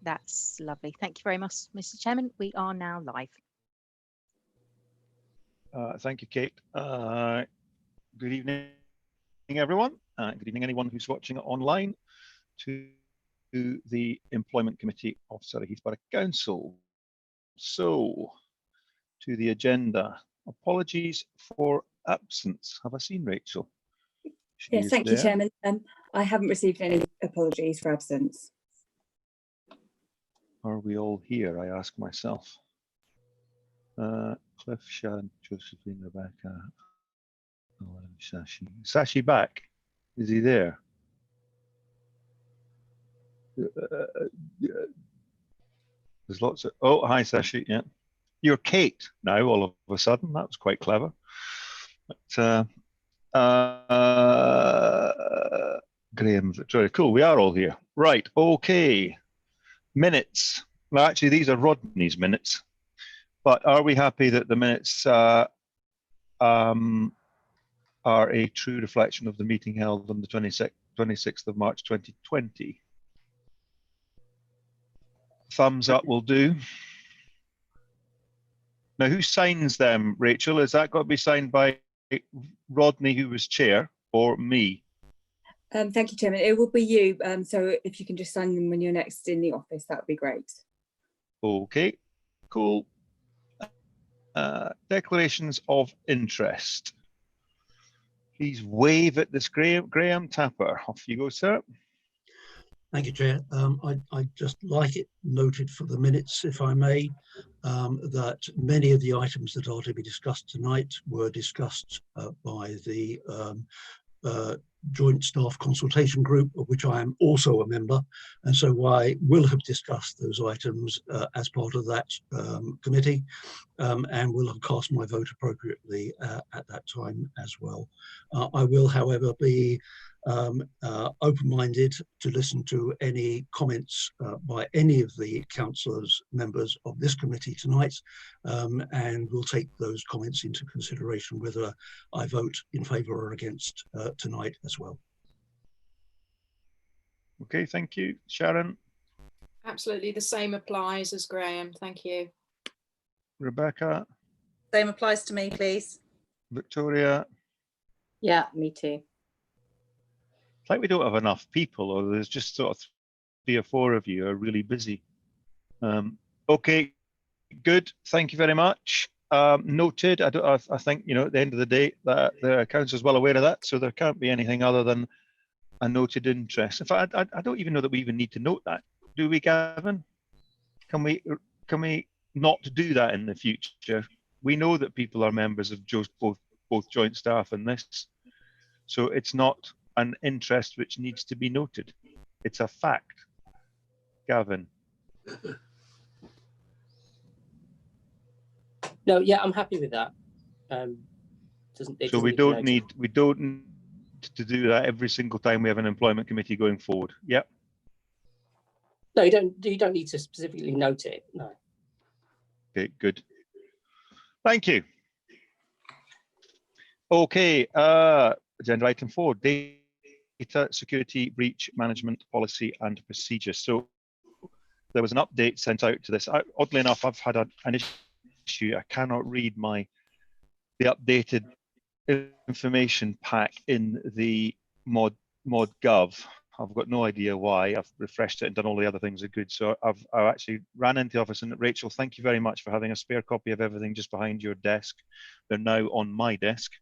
That's lovely. Thank you very much, Mr. Chairman. We are now live. Thank you, Kate. Good evening, everyone. Good evening, anyone who's watching it online, to the Employment Committee of Surrey Heath Borough Council. So, to the agenda. Apologies for absence. Have I seen Rachel? Yes, thank you, Chairman. I haven't received any apologies for absence. Are we all here? I ask myself. Cliff, Sharon, Josephine, Rebecca, Sashi. Sashi back? Is he there? There's lots of. Oh, hi, Sashi. Yeah, you're Kate now. All of a sudden, that was quite clever. But, Graham, Victoria, cool. We are all here, right? Okay. Minutes. Well, actually, these are Rodney's minutes. But are we happy that the minutes are a true reflection of the meeting held on the 26th of March 2020? Thumbs up will do. Now, who signs them, Rachel? Has that got to be signed by Rodney, who was chair, or me? Thank you, Chairman. It will be you. So if you can just sign them when you're next in the office, that would be great. Okay, cool. Declarations of interest. Please wave at this. Graham Tapper. Off you go, sir. Thank you, Chair. I'd just like it noted for the minutes, if I may, that many of the items that are to be discussed tonight were discussed by the Joint Staff Consultation Group, of which I am also a member, and so I will have discussed those items as part of that committee, and will have cast my vote appropriately at that time as well. I will, however, be open-minded to listen to any comments by any of the councillors members of this committee tonight, and we'll take those comments into consideration whether I vote in favour or against tonight as well. Okay, thank you. Sharon? Absolutely, the same applies as Graham. Thank you. Rebecca? Same applies to me, please. Victoria? Yeah, me too. It's like we don't have enough people, or there's just sort of 3 or 4 of you are really busy. Okay, good. Thank you very much. Noted. I think, you know, at the end of the day, that the council is well aware of that, so there can't be anything other than a noted interest. In fact, I don't even know that we even need to note that, do we, Gavin? Can we not do that in the future? We know that people are members of both joint staff and this, so it's not an interest which needs to be noted. It's a fact. Gavin. No, yeah, I'm happy with that. So we don't need to do that every single time we have an employment committee going forward. Yep. No, you don't need to specifically note it. No. Okay, good. Thank you. Okay, agenda item 4, data security breach management policy and procedure. So there was an update sent out to this. Oddly enough, I've had an issue. I cannot read the updated information pack in the mod gov. I've got no idea why. I've refreshed it and done all the other things are good. So I've actually ran into the office, and Rachel, thank you very much for having a spare copy of everything just behind your desk. They're now on my desk,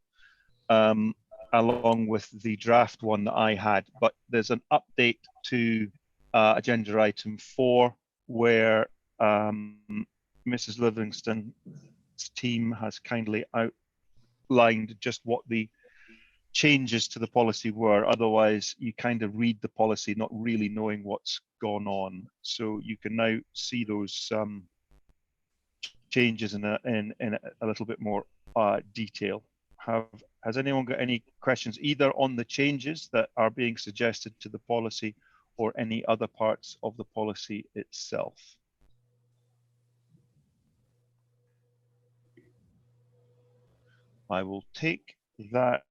along with the draft one that I had. But there's an update to agenda item 4, where Mrs. Livingston's team has kindly outlined just what the changes to the policy were. Otherwise, you kind of read the policy not really knowing what's gone on. So you can now see those changes in a little bit more detail. Has anyone got any questions either on the changes that are being suggested to the policy or any other parts of the policy itself? I will take that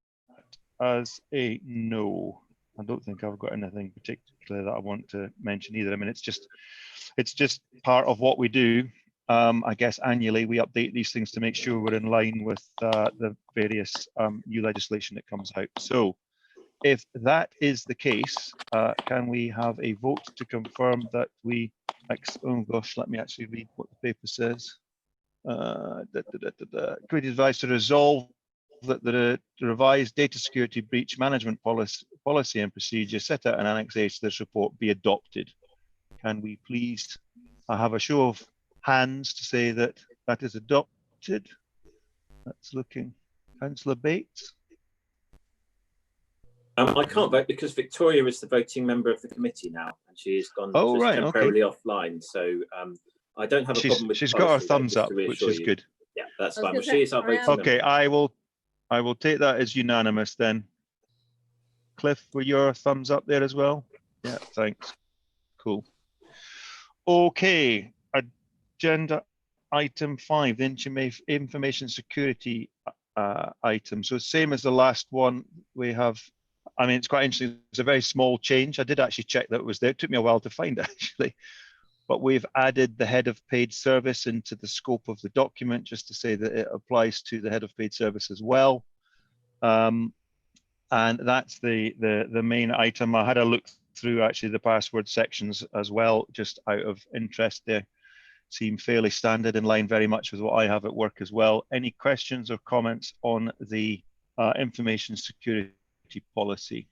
as a no. I don't think I've got anything particular that I want to mention either. I mean, it's just part of what we do. I guess annually we update these things to make sure we're in line with the various new legislation that comes out. So if that is the case, can we have a vote to confirm that we, oh gosh, let me actually read what the paper says. Committee advised to resolve that the revised data security breach management policy and procedure set out in Annex A to this report be adopted. Can we please have a show of hands to say that that is adopted? That's looking. Councillor Bates. I can't vote because Victoria is the voting member of the committee now, and she has gone temporarily offline. So I don't have a problem with. She's got her thumbs up, which is good. Yeah, that's fine. Well, she is our voting member. Okay, I will take that as unanimous then. Cliff, were your thumbs up there as well? Yeah, thanks. Cool. Okay, agenda item 5, the information security item. So same as the last one, we have, I mean, it's quite interesting. It's a very small change. I did actually check that it was there. It took me a while to find it actually. But we've added the head of paid service into the scope of the document just to say that it applies to the head of paid service as well. And that's the main item. I had a look through actually the password sections as well, just out of interest. They seem fairly standard, in line very much with what I have at work as well. Any questions or comments on the information security policy?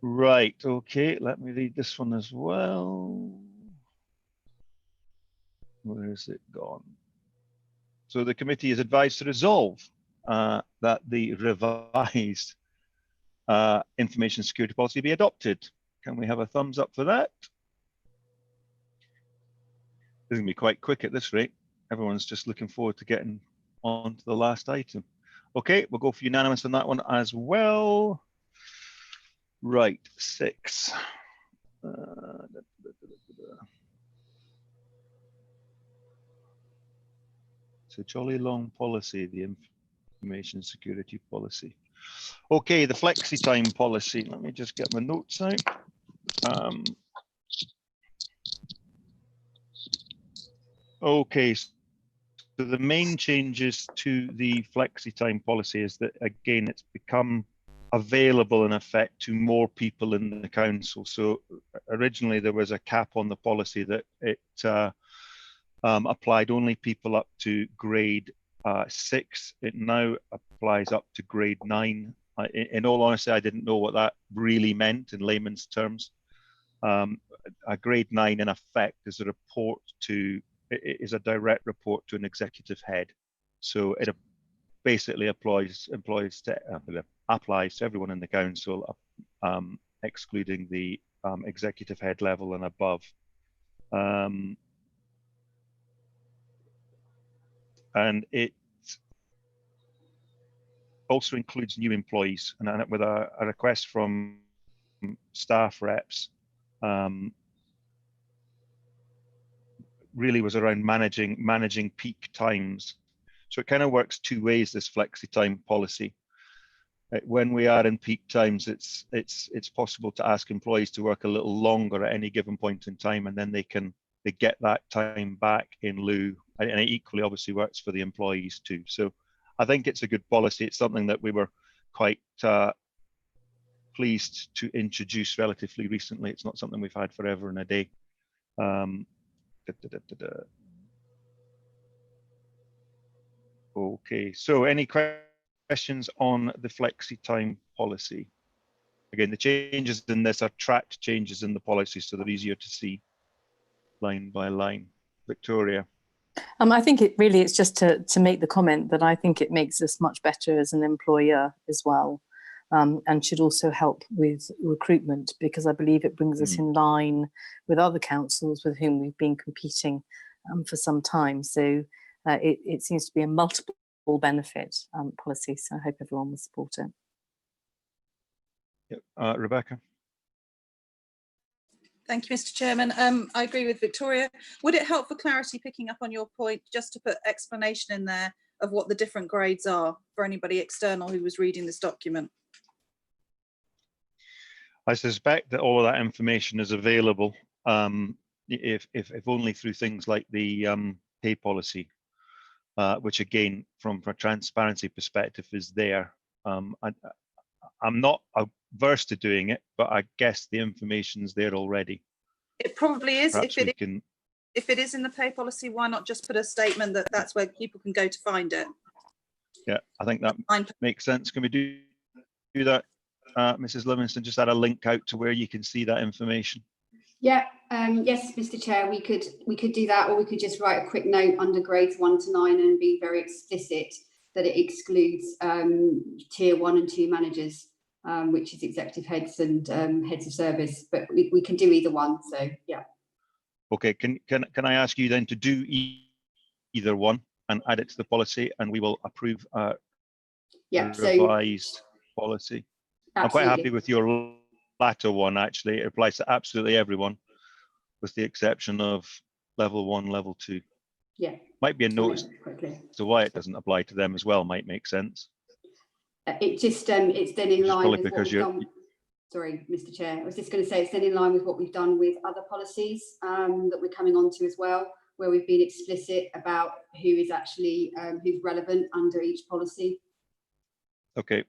Right, okay, let me read this one as well. Where is it gone? So the committee is advised to resolve that the revised information security policy be adopted. Can we have a thumbs up for that? This is going to be quite quick at this rate. Everyone's just looking forward to getting on to the last item. Okay, we'll go for unanimous on that one as well. Right, 6. It's a jolly long policy, the information security policy. Okay, the flexi time policy. Let me just get my notes out. Okay, so the main changes to the flexi time policy is that, again, it's become available in effect to more people in the council. So originally there was a cap on the policy that it applied only people up to grade 6. It now applies up to grade 9. In all honesty, I didn't know what that really meant in layman's terms. A grade 9 in effect is a report to, is a direct report to an executive head. So it basically applies to everyone in the council, excluding the executive head level and above. And it also includes new employees, and with a request from staff reps, really was around managing peak times. So it kind of works two ways, this flexi time policy. When we are in peak times, it's possible to ask employees to work a little longer at any given point in time, and then they get that time back in lieu. And it equally obviously works for the employees too. So I think it's a good policy. It's something that we were quite pleased to introduce relatively recently. It's not something we've had forever and a day. Okay, so any questions on the flexi time policy? Again, the changes in this are tracked changes in the policy, so they're easier to see line by line. Victoria. I think it's just to make the comment that I think it makes us much better as an employer as well, and should also help with recruitment, because I believe it brings us in line with other councils with whom we've been competing for some time. So it seems to be a multiple benefit policy. So I hope everyone will support it. Yep. Rebecca. Thank you, Mr. Chairman. I agree with Victoria. Would it help for clarity, picking up on your point, just to put explanation in there of what the different grades are for anybody external who was reading this document? I suspect that all of that information is available, if only through things like the pay policy, which again, from a transparency perspective, is there. I'm not averse to doing it, but I guess the information's there already. It probably is. Perhaps If it is in the pay policy, why not just put a statement that that's where people can go to find it? Yeah, I think that makes sense. Can we do that, Mrs. Livingston? Just add a link out to where you can see that information. Yeah, yes, Mr. Chair, we could do that, or we could just write a quick note under grades 1 to 9 and be very explicit that it excludes tier 1 and 2 managers, which is executive heads and heads of service. But we can do either one. So yeah. Okay. Can I ask you then to do either one and add it to the policy, and we will approve revised policy. Absolutely. I'm quite happy with your latter one, actually. It applies to absolutely everyone, with the exception of level 1, level 2. Yeah. Might be a note to why it doesn't apply to them as well, might make sense. It just, it's then in line with what we've done. Sorry, Mr. Chair. I was just going to say it's then in line with what we've done with other policies that we're coming on to as well, where we've been explicit about who is actually, who's relevant under each policy. Okay.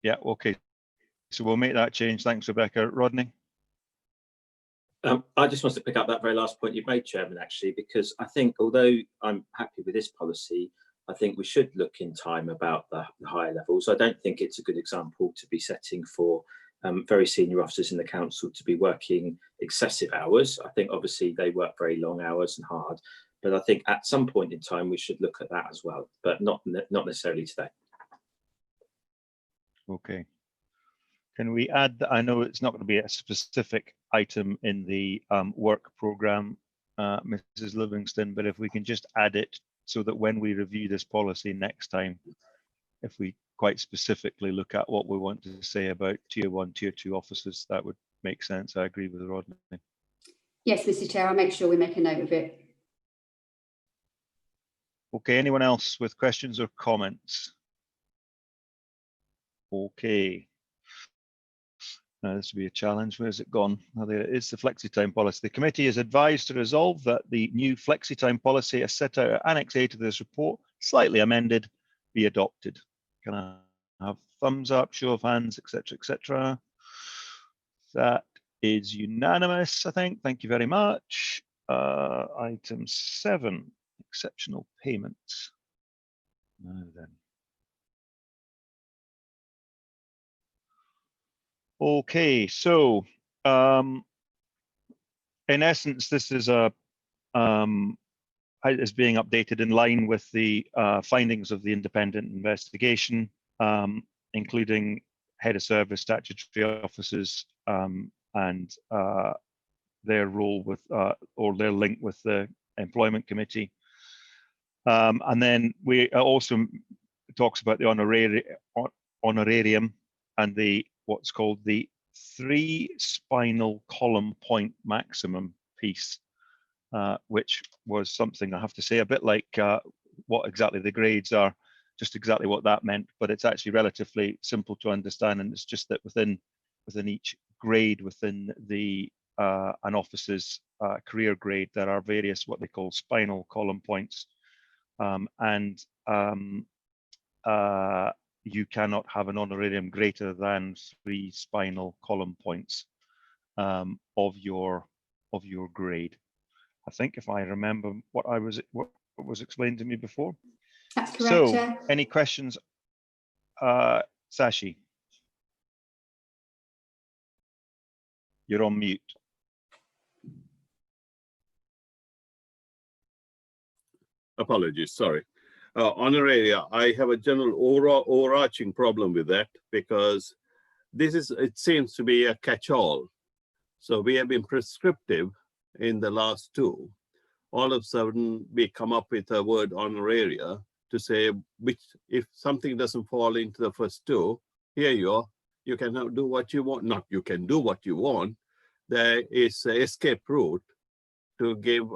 Yeah, okay. So we'll make that change. Thanks, Rebecca. Rodney? I just want to pick up that very last point you've made, Chairman, actually, because I think although I'm happy with this policy, I think we should look in time about the higher levels. I don't think it's a good example to be setting for very senior officers in the council to be working excessive hours. I think obviously they work very long hours and hard, but I think at some point in time we should look at that as well, but not necessarily today. Okay. Can we add that? I know it's not going to be a specific item in the work programme, Mrs. Livingston, but if we can just add it so that when we review this policy next time, if we quite specifically look at what we want to say about tier 1, tier 2 officers, that would make sense. I agree with Rodney. Yes, Mr. Chair, I'll make sure we make a note of it. Okay, anyone else with questions or comments? Okay. Now, this will be a challenge. Where's it gone? Oh, there it is, the flexi time policy. The committee is advised to resolve that the new flexi time policy as set out at Annex A to this report, slightly amended, be adopted. Can I have thumbs up, show of hands, etc., etc.? That is unanimous, I think. Thank you very much. Item 7, exceptional payments. Now then. Okay, so in essence, this is is being updated in line with the findings of the independent investigation, including head of service, statutory officers, and their role with or their link with the employment committee. And then we also talks about the honorarium and the what's called the 3 spinal column point maximum piece, which was something I have to say a bit like what exactly the grades are, just exactly what that meant, but it's actually relatively simple to understand, and it's just that within each grade within the an officer's career grade, there are various what they call spinal column points, and you cannot have an honorarium greater than 3 spinal column points of your grade. I think if I remember what was explained to me before. That's correct, So, Chair. any questions, Sashi? You're on mute. Apologies, sorry. Honoraria, I have a general overarching problem with that, because it seems to be a catch-all. So we have been prescriptive in the last 2. All of a sudden, we come up with a word honoraria to say, which if something doesn't fall into the first 2, here you are, you can now do what you want. Not you can do what you want. There is an escape route to give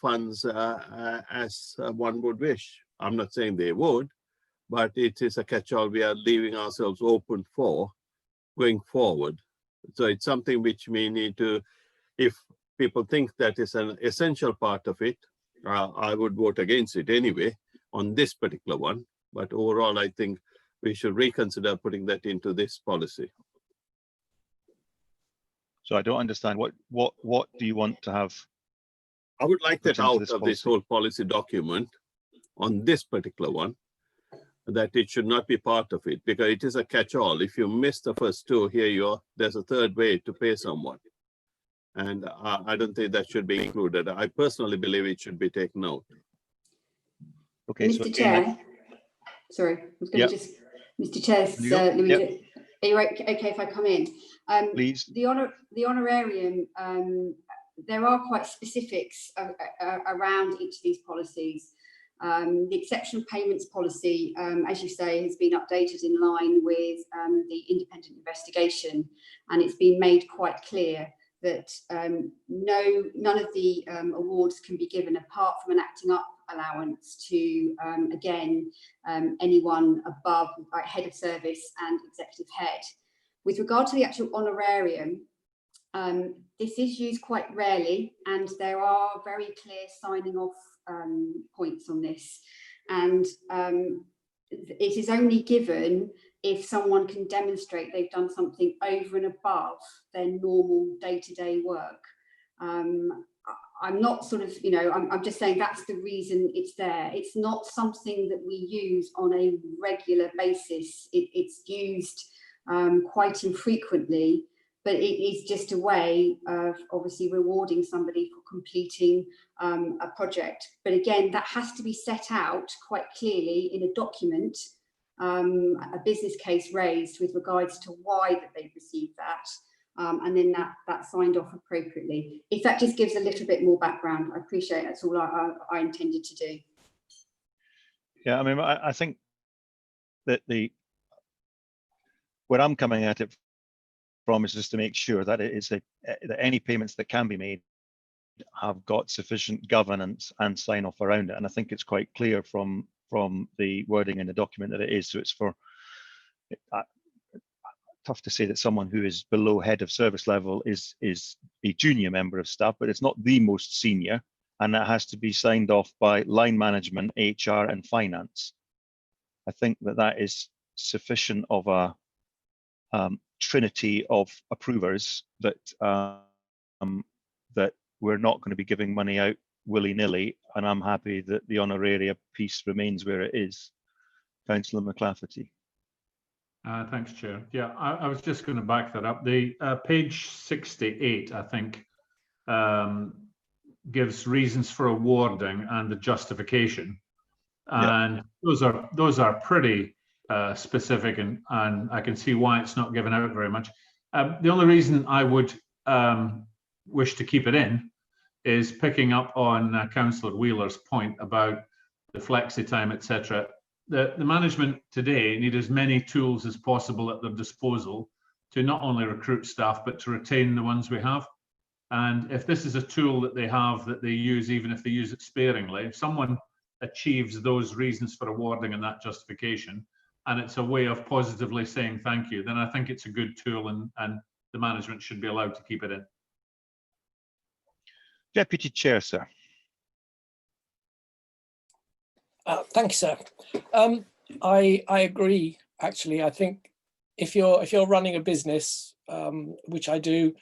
funds as one would wish. I'm not saying they would, but it is a catch-all we are leaving ourselves open for going forward. So it's something which we need to, if people think that is an essential part of it, I would vote against it anyway on this particular one. But overall, I think we should reconsider putting that into this policy. So I don't understand what do you want to have? I would like that out of this policy? whole policy document on this particular one, that it should not be part of it, because it is a catch-all. If you miss the first two, here you are, there's a third way to pay someone. And I don't think that should be included. I personally believe it should be taken out. Okay, Mr. Chair, sorry, I was going to just, Mr. Chair, Louise, are you okay if I come in? Please. The honorarium, there are quite specifics around each of these policies. The exceptional payments policy, as you say, has been updated in line with the independent investigation, and it's been made quite clear that none of the awards can be given apart from an acting up allowance to, again, anyone above head of service and executive head. With regard to the actual honorarium, this is used quite rarely, and there are very clear signing off points on this, and it is only given if someone can demonstrate they've done something over and above their normal day-to-day work. I'm not sort of, you know, I'm just saying that's the reason it's there. It's not something that we use on a regular basis. It's used quite infrequently, but it is just a way of obviously rewarding somebody for completing a project. But again, that has to be set out quite clearly in a document, a business case raised with regards to why that they've received that, and then that signed off appropriately. If that just gives a little bit more background, I appreciate it. That's all I intended to do. Yeah, I mean, I think that where I'm coming at it from is just to make sure that it is that any payments that can be made have got sufficient governance and sign off around it. And I think it's quite clear from the wording in the document that it is. So it's for, tough to say that someone who is below head of service level is a junior member of staff, but it's not the most senior, and that has to be signed off by line management, HR and finance. I think that is sufficient of a trinity of approvers that that we're not going to be giving money out willy-nilly, and I'm happy that the honoraria piece remains where it is. Councillor McLafferty. Thanks, Chair. Yeah, I was just going to back that up. The page 68, I think, gives reasons for awarding and the justification, and those are pretty specific, and I can see why it's not given out very much. The only reason I would wish to keep it in is picking up on Councillor Wheeler's point about the flexi time, etc. The management today need as many tools as possible at their disposal to not only recruit staff, but to retain the ones we have. And if this is a tool that they have that they use, even if they use it sparingly, if someone achieves those reasons for awarding and that justification, and it's a way of positively saying thank you, then I think it's a good tool, and the management should be allowed to keep it in. Deputy Chair, sir. Thank you, sir. I agree. Actually, I think if you're running a business, which I do,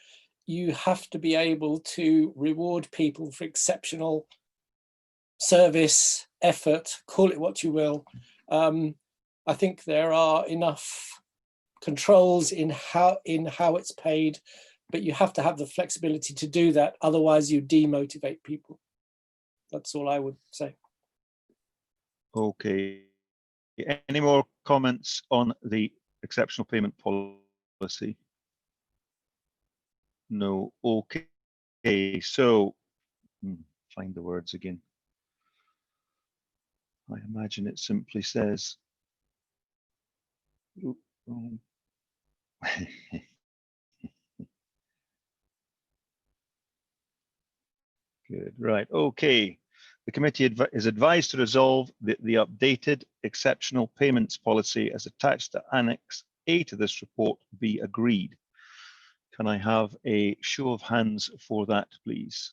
you have to be able to reward people for exceptional service, effort, call it what you will. I think there are enough controls in how it's paid, but you have to have the flexibility to do that. Otherwise, you demotivate people. That's all I would say. Okay. Any more comments on the exceptional payment policy? No. Okay. So, find the words again. I imagine it simply says. Good. Right. Okay. The committee is advised to resolve that the updated exceptional payments policy as attached to Annex A to this report be agreed. Can I have a show of hands for that, please?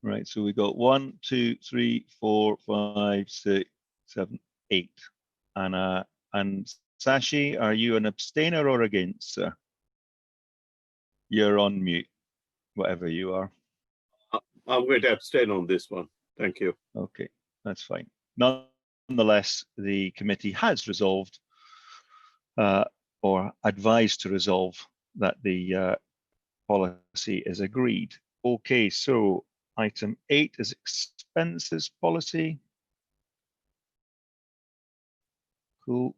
Right, so we got 1, 2, 3, 4, 5, 6, 7, 8. And Sashi, are you an abstainer or against, sir? You're on mute, whatever you are. I'm going to abstain on this one. Thank you. Okay, that's fine. Nonetheless, the committee has resolved or advised to resolve that the policy is agreed. Okay, so item 8 is expenses policy. Cool.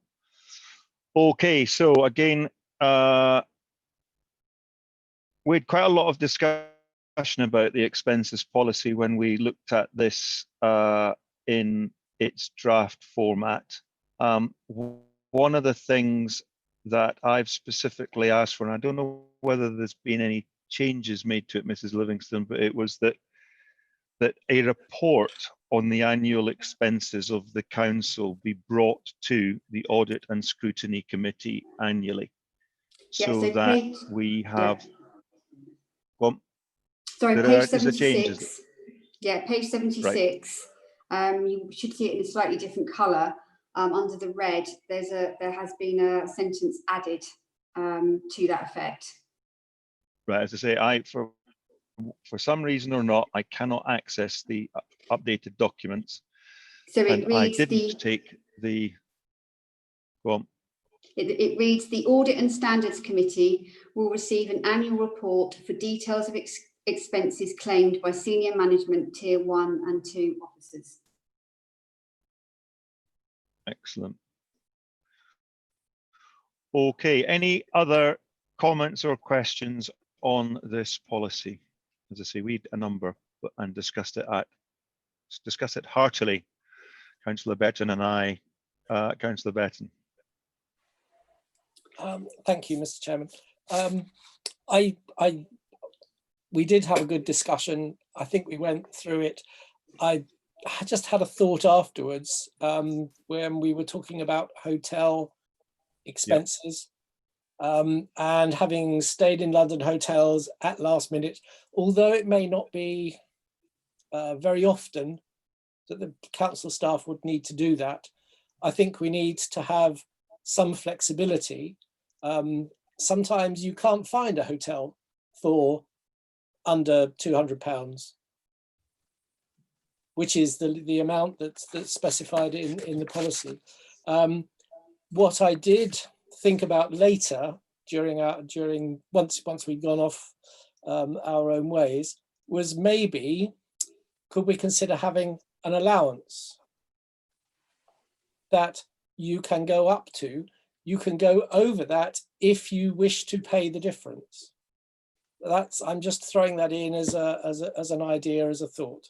Okay, so again, we had quite a lot of discussion about the expenses policy when we looked at this in its draft format. One of the things that I've specifically asked for, and I don't know whether there's been any changes made to it, Mrs. Livingston, but it was that a report on the annual expenses of the council be brought to the Audit and Scrutiny Committee annually, so that we have. Well, sorry, page is 76. Yeah, page 76. Right. You should see it in a slightly different colour. Under the red, there has been a sentence added to that effect. Right, as I say, for some reason or not, I cannot access the updated documents. So it reads I didn't take the. Well, it reads, the Audit and Standards Committee will receive an annual report for details of expenses claimed by senior management tier 1 and 2 officers. Excellent. Okay, any other comments or questions on this policy? As I say, we had a number and discussed it heartily. Councillor Betton and I, Councillor Betton. Thank you, Mr. Chairman. We did have a good discussion. I think we went through it. I just had a thought afterwards when we were talking about hotel expenses. Yep. And having stayed in London hotels at last minute, although it may not be very often that the council staff would need to do that, I think we need to have some flexibility. Sometimes you can't find a hotel for under £200, which is the amount that's specified in the policy. What I did think about later once we'd gone off our own ways was maybe could we consider having an allowance that you can go up to. You can go over that if you wish to pay the difference. I'm just throwing that in as an idea, as a thought.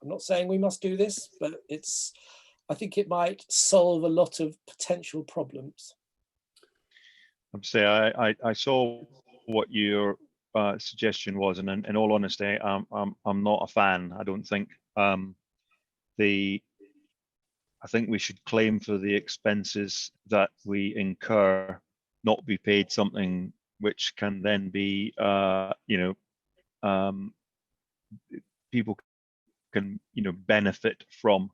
I'm not saying we must do this, but I think it might solve a lot of potential problems. I'm saying I saw what your suggestion was, and in all honesty, I'm not a fan. I don't think I think we should claim for the expenses that we incur, not be paid something which can then be, people can, benefit from.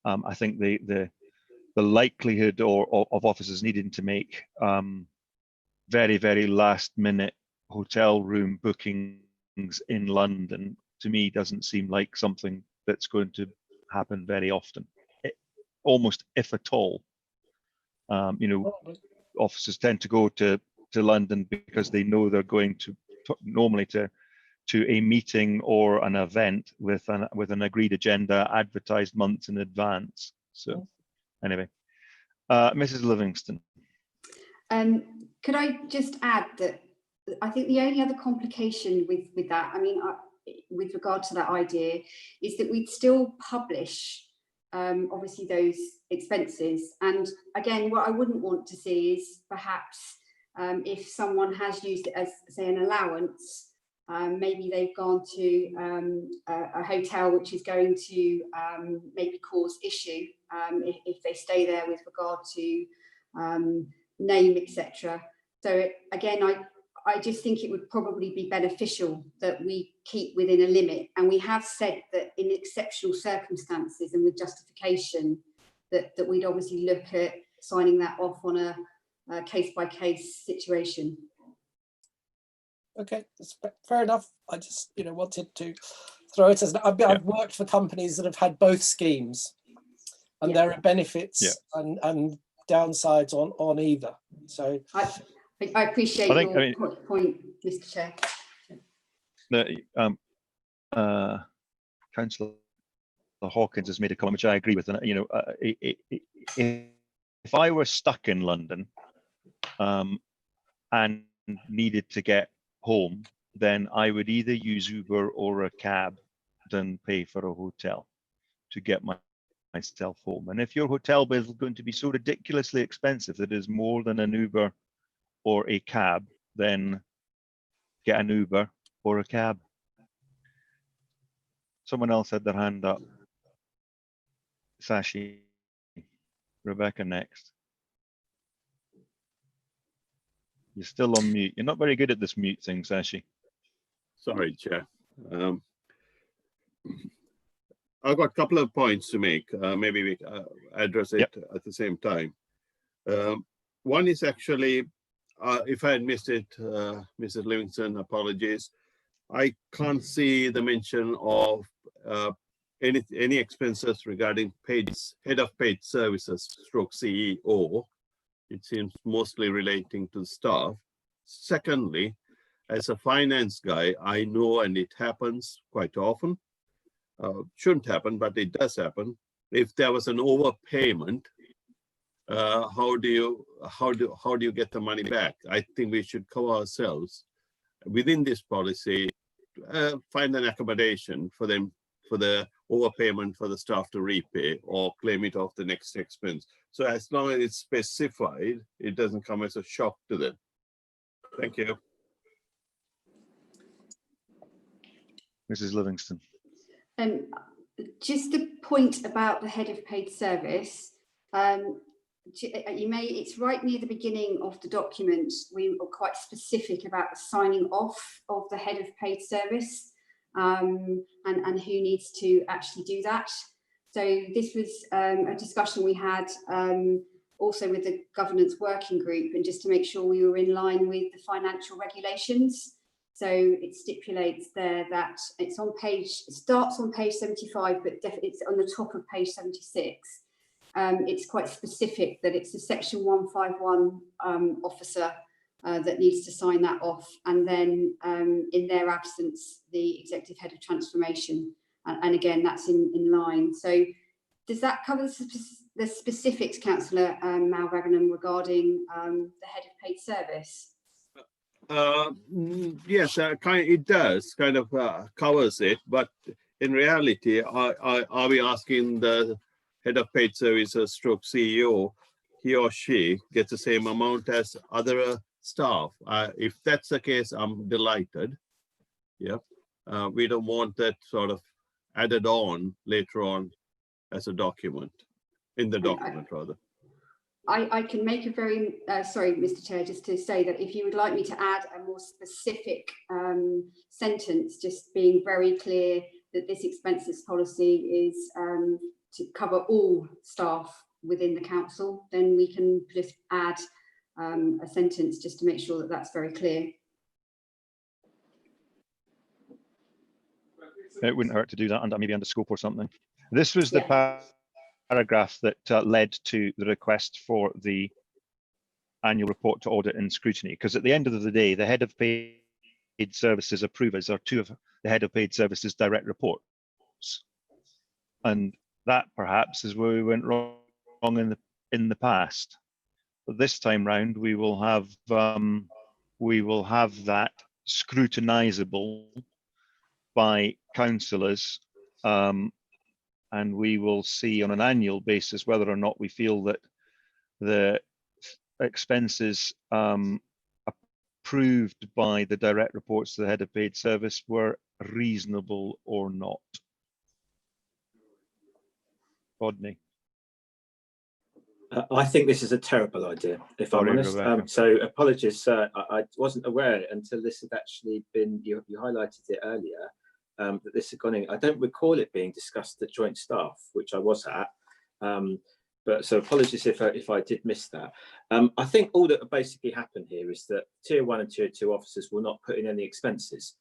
I think the likelihood of officers needing to make very, very last minute hotel room bookings in London, to me, doesn't seem like something that's going to happen very often, almost if at all. Officers tend to go to London because they know they're going to normally to a meeting or an event with an agreed agenda advertised months in advance. So anyway, Mrs. Livingston. Could I just add that I think the only other complication with that, with regard to that idea, is that we'd still publish obviously those expenses. And again, what I wouldn't want to see is perhaps if someone has used it as, say, an allowance, maybe they've gone to a hotel which is going to maybe cause issue if they stay there with regard to name, etc. So again, I just think it would probably be beneficial that we keep within a limit, and we have said that in exceptional circumstances and with justification that we'd obviously look at signing that off on a case-by-case situation. Okay, that's fair enough. I just, wanted to throw it as I've worked for companies that have had both schemes, and there are benefits and downsides on either. So I appreciate your point, Mr. Chair. Councillor Hawkins has made a comment which I agree with, and if I were stuck in London and needed to get home, then I would either use Uber or a cab than pay for a hotel to get myself home. And if your hotel bill is going to be so ridiculously expensive that it is more than an Uber or a cab, then get an Uber or a cab. Someone else had their hand up. Sashi. Rebecca next. You're still on mute. You're not very good at this mute thing, Sashi. Sorry, Chair. I've got a couple of points to make. Maybe we address it at the same time. One is actually, if I had missed it, Mrs. Livingston, apologies. I can't see the mention of any expenses regarding head of paid services stroke CEO. It seems mostly relating to staff. Secondly, as a finance guy, I know, and it happens quite often, shouldn't happen, but it does happen. If there was an overpayment, how do you get the money back? I think we should cover ourselves within this policy, find an accommodation for them for the overpayment for the staff to repay or claim it off the next expense. So as long as it's specified, it doesn't come as a shock to them. Thank you. Mrs. Livingston. Just a point about the head of paid service. It's right near the beginning of the document. We are quite specific about the signing off of the head of paid service and who needs to actually do that. So this was a discussion we had also with the governance working group, and just to make sure we were in line with the financial regulations. So it stipulates there that it starts on page 75, but it's on the top of page 76. It's quite specific that it's the section 151 officer that needs to sign that off, and then in their absence, the executive head of transformation. And again, that's in line. So does that cover the specifics, Councillor Malvagnam, regarding the head of paid service? Yes, it does kind of covers it, but in reality, are we asking the head of paid services stroke CEO, he or she gets the same amount as other staff? If that's the case, I'm delighted. Yeah, we don't want that sort of added on later on as a document, in the document rather. I can make a very, sorry, Mr. Chair, just to say that if you would like me to add a more specific sentence, just being very clear that this expenses policy is to cover all staff within the council, then we can just add a sentence just to make sure that that's very clear. It wouldn't hurt to do that, and maybe under scope or something. This was the paragraph that led to the request for the annual report to audit and scrutiny, because at the end of the day, the head of paid services approvers are two of the head of paid services direct reports, and that perhaps is where we went wrong in the past. But this time round, we will have that scrutinizable by councillors, and we will see on an annual basis whether or not we feel that the expenses proved by the direct reports to the head of paid service were reasonable or not. Rodney. I think this is a terrible idea, if I'm honest. So apologies, I wasn't aware until this had actually been, you highlighted it earlier, that this had gone in. I don't recall it being discussed at joint staff, which I was at. But so apologies if I did miss that. I think all that basically happened here is that tier 1 and tier 2 officers will not put in any expenses,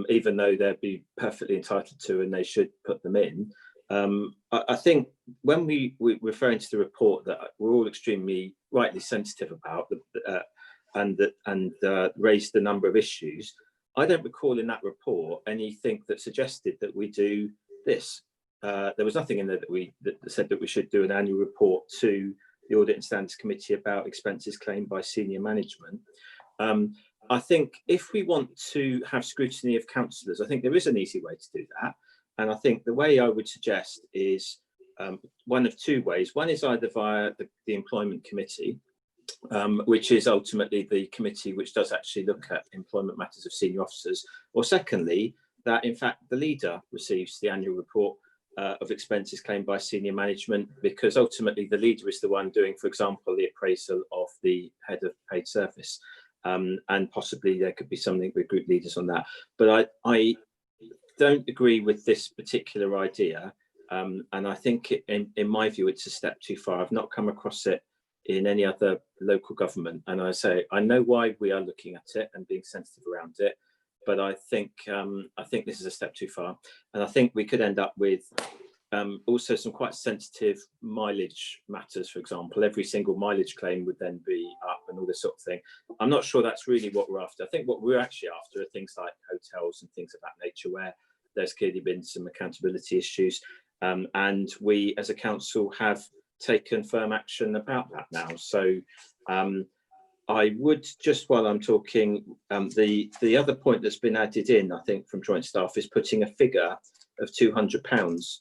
even though they'd be perfectly entitled to and they should put them in. I think when we're referring to the report that we're all extremely rightly sensitive about and raised the number of issues, I don't recall in that report anything that suggested that we do this. There was nothing in there that said that we should do an annual report to the Audit and Standards Committee about expenses claimed by senior management. I think if we want to have scrutiny of councillors, I think there is an easy way to do that. And I think the way I would suggest is one of two ways. One is either via the Employment Committee, which is ultimately the committee which does actually look at employment matters of senior officers, or secondly, that in fact the leader receives the annual report of expenses claimed by senior management, because ultimately the leader is the one doing, for example, the appraisal of the head of paid service. And possibly there could be something with group leaders on that. But I don't agree with this particular idea. And I think in my view, it's a step too far. I've not come across it in any other local government. And I say, I know why we are looking at it and being sensitive around it, but I think this is a step too far. And I think we could end up with also some quite sensitive mileage matters, for example. Every single mileage claim would then be up and all this sort of thing. I'm not sure that's really what we're after. I think what we're actually after are things like hotels and things of that nature, where there's clearly been some accountability issues. And we as a council have taken firm action about that now. So I would just, while I'm talking, the other point that's been added in, I think, from joint staff is putting a figure of £200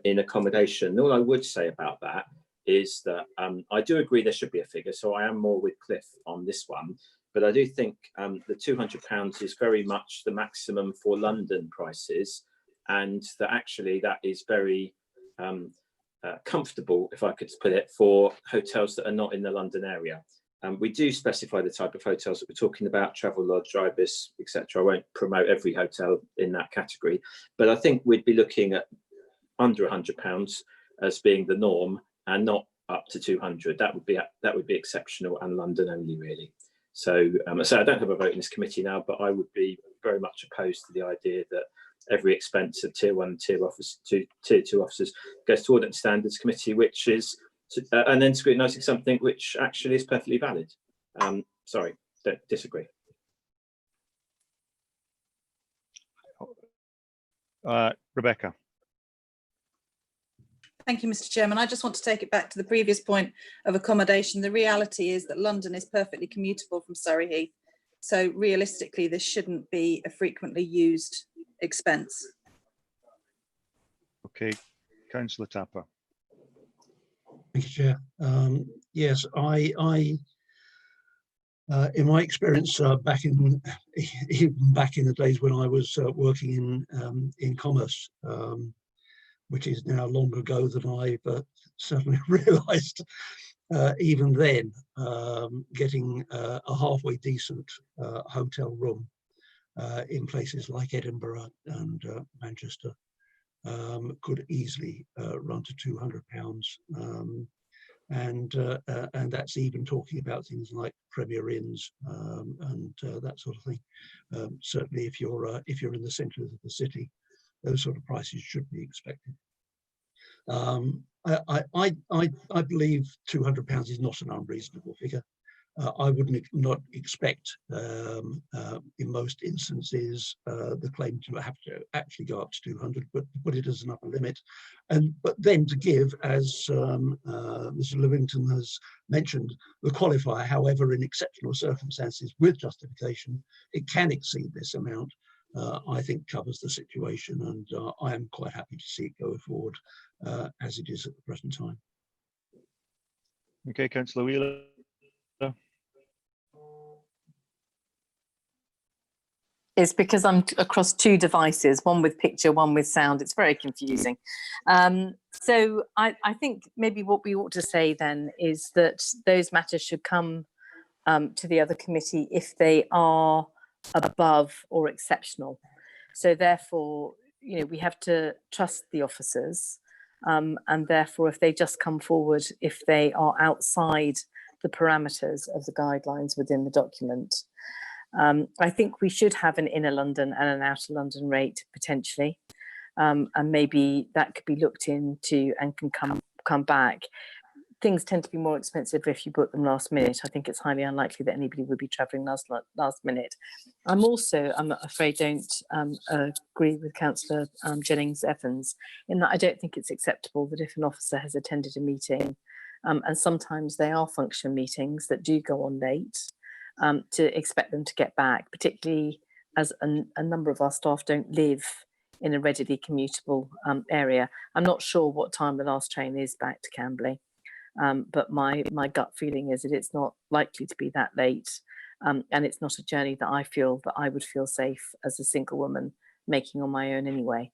in accommodation. All I would say about that is that I do agree there should be a figure, so I am more with Cliff on this one, but I do think the £200 is very much the maximum for London prices, and that actually that is very comfortable, if I could put it, for hotels that are not in the London area. We do specify the type of hotels that we're talking about, travel lodge, ibis, etc. I won't promote every hotel in that category, but I think we'd be looking at under £100 as being the norm, and not up to 200. That would be exceptional and London only, really. So, so I don't have a vote in this committee now, but I would be very much opposed to the idea that every expense of tier 1 and tier 2 officers goes to Audit and Standards Committee, which is and then scrutinising something which actually is perfectly valid. Sorry, don't disagree. Rebecca. Thank you, Mr. Chairman. I just want to take it back to the previous point of accommodation. The reality is that London is perfectly commutable from Surrey Heath. So realistically, this shouldn't be a frequently used expense. Okay, Councillor Tapper. Thank you, Chair. Yes, I in my experience back in the days when I was working in commerce, which is now long ago than I've certainly realised, even then, getting a halfway decent hotel room in places like Edinburgh and Manchester could easily run to £200, and that's even talking about things like Premier Inns and that sort of thing. Certainly, if you're in the centre of the city, those sort of prices should be expected. I believe £200 is not an unreasonable figure. I wouldn't not expect in most instances the claim to have to actually go up to 200, but put it as an upper limit, but then to give, as Mr. Lewington has mentioned, the qualifier. However, in exceptional circumstances with justification, it can exceed this amount. I think covers the situation, and I am quite happy to see it go forward as it is at the present time. Okay, Councillor Wheeler. It's because I'm across two devices, one with picture, one with sound. It's very confusing. So I think maybe what we ought to say then is that those matters should come to the other committee if they are above or exceptional. So therefore, we have to trust the officers, and therefore if they just come forward if they are outside the parameters of the guidelines within the document. I think we should have an inner London and an outer London rate potentially, and maybe that could be looked into and can come back. Things tend to be more expensive if you book them last minute. I think it's highly unlikely that anybody would be travelling last minute. I'm afraid don't agree with Councillor Jennings Evans in that I don't think it's acceptable that if an officer has attended a meeting, and sometimes they are function meetings that do go on late, to expect them to get back, particularly as a number of our staff don't live in a readily commutable area. I'm not sure what time the last train is back to Camberley. But my gut feeling is that it's not likely to be that late, and it's not a journey that I feel that I would feel safe as a single woman making on my own anyway.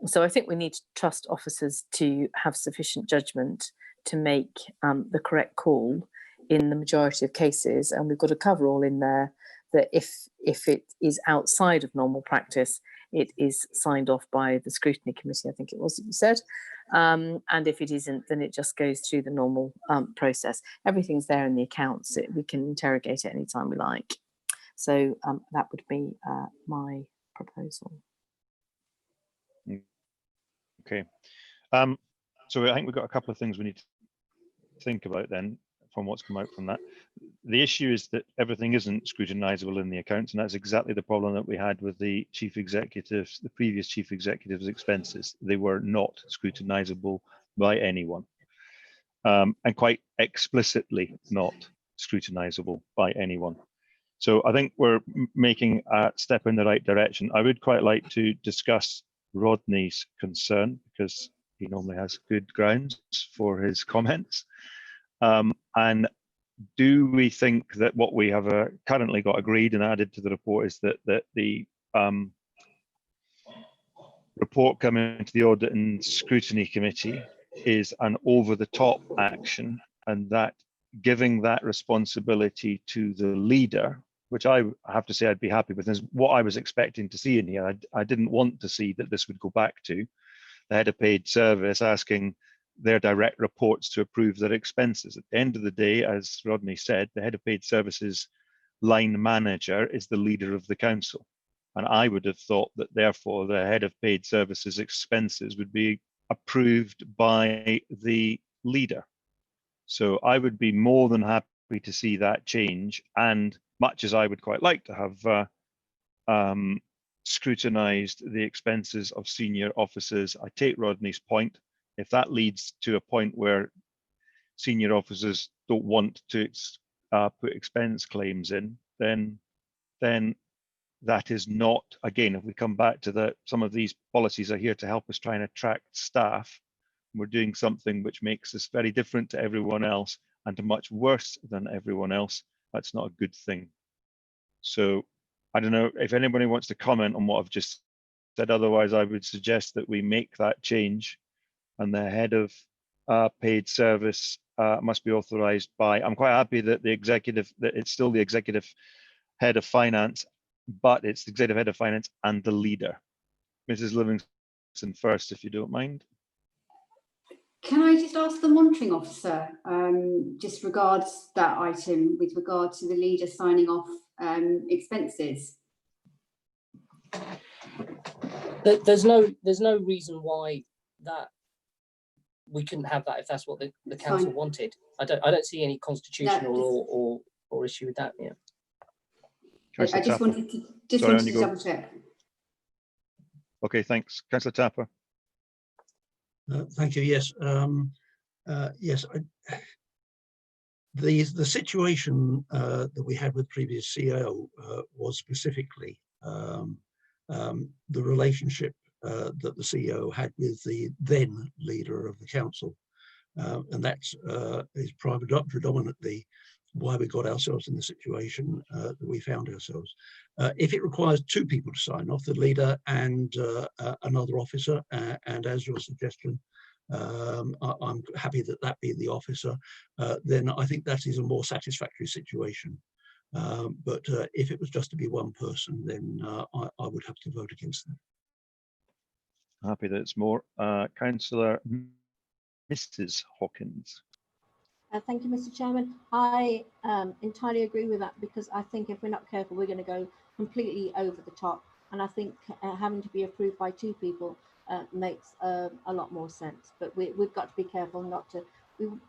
So I think we need to trust officers to have sufficient judgment to make the correct call in the majority of cases, and we've got a coverall in there that if it is outside of normal practice, it is signed off by the scrutiny committee, I think it was that you said. And if it isn't, then it just goes through the normal process. Everything's there in the accounts. We can interrogate it anytime we like. So that would be my proposal. Okay. So I think we've got a couple of things we need to think about then from what's come out from that. The issue is that everything isn't scrutinizable in the accounts, and that's exactly the problem that we had with the previous chief executive's expenses. They were not scrutinizable by anyone, and quite explicitly not scrutinizable by anyone. So I think we're making a step in the right direction. I would quite like to discuss Rodney's concern, because he normally has good grounds for his comments. And do we think that what we have currently got agreed and added to the report is that the report coming to the Audit and Scrutiny Committee is an over-the-top action, and that giving that responsibility to the leader, which I have to say I'd be happy with, is what I was expecting to see in here. I didn't want to see that this would go back to the head of paid service asking their direct reports to approve their expenses. At the end of the day, as Rodney said, the head of paid services line manager is the leader of the council. And I would have thought that therefore the head of paid services expenses would be approved by the leader. So I would be more than happy to see that change. And much as I would quite like to have scrutinized the expenses of senior officers, I take Rodney's point. If that leads to a point where senior officers don't want to put expense claims in, then that is not, again, if we come back to that, some of these policies are here to help us try and attract staff. We're doing something which makes us very different to everyone else and much worse than everyone else. That's not a good thing. So I don't know if anybody wants to comment on what I've just said. Otherwise, I would suggest that we make that change, and the head of paid service must be authorised by. I'm quite happy that that it's still the executive head of finance, but it's the executive head of finance and the leader. Mrs. Livingston first, if you don't mind. Can I just ask the monitoring officer, just regards that item with regard to the leader signing off expenses? There's no reason why that we couldn't have that if that's what the council wanted. I don't see any constitutional or issue with that. Yeah. I just wanted to double check. Okay, thanks. Councillor Tapper. Thank you. Yes. Yes. The situation that we had with previous CEO was specifically the relationship that the CEO had with the then leader of the council, And that is predominantly why we got ourselves in the situation that we found ourselves. If it requires 2 people to sign off, the leader and another officer, and as your suggestion, I'm happy that that be the officer, then I think that is a more satisfactory situation. But if it was just to be 1 person, then I would have to vote against that. Happy that it's more. Councillor Mrs. Hawkins. Thank you, Mr. Chairman. I entirely agree with that, because I think if we're not careful, we're going to go completely over the top. And I think having to be approved by 2 people makes a lot more sense. But we've got to be careful not to.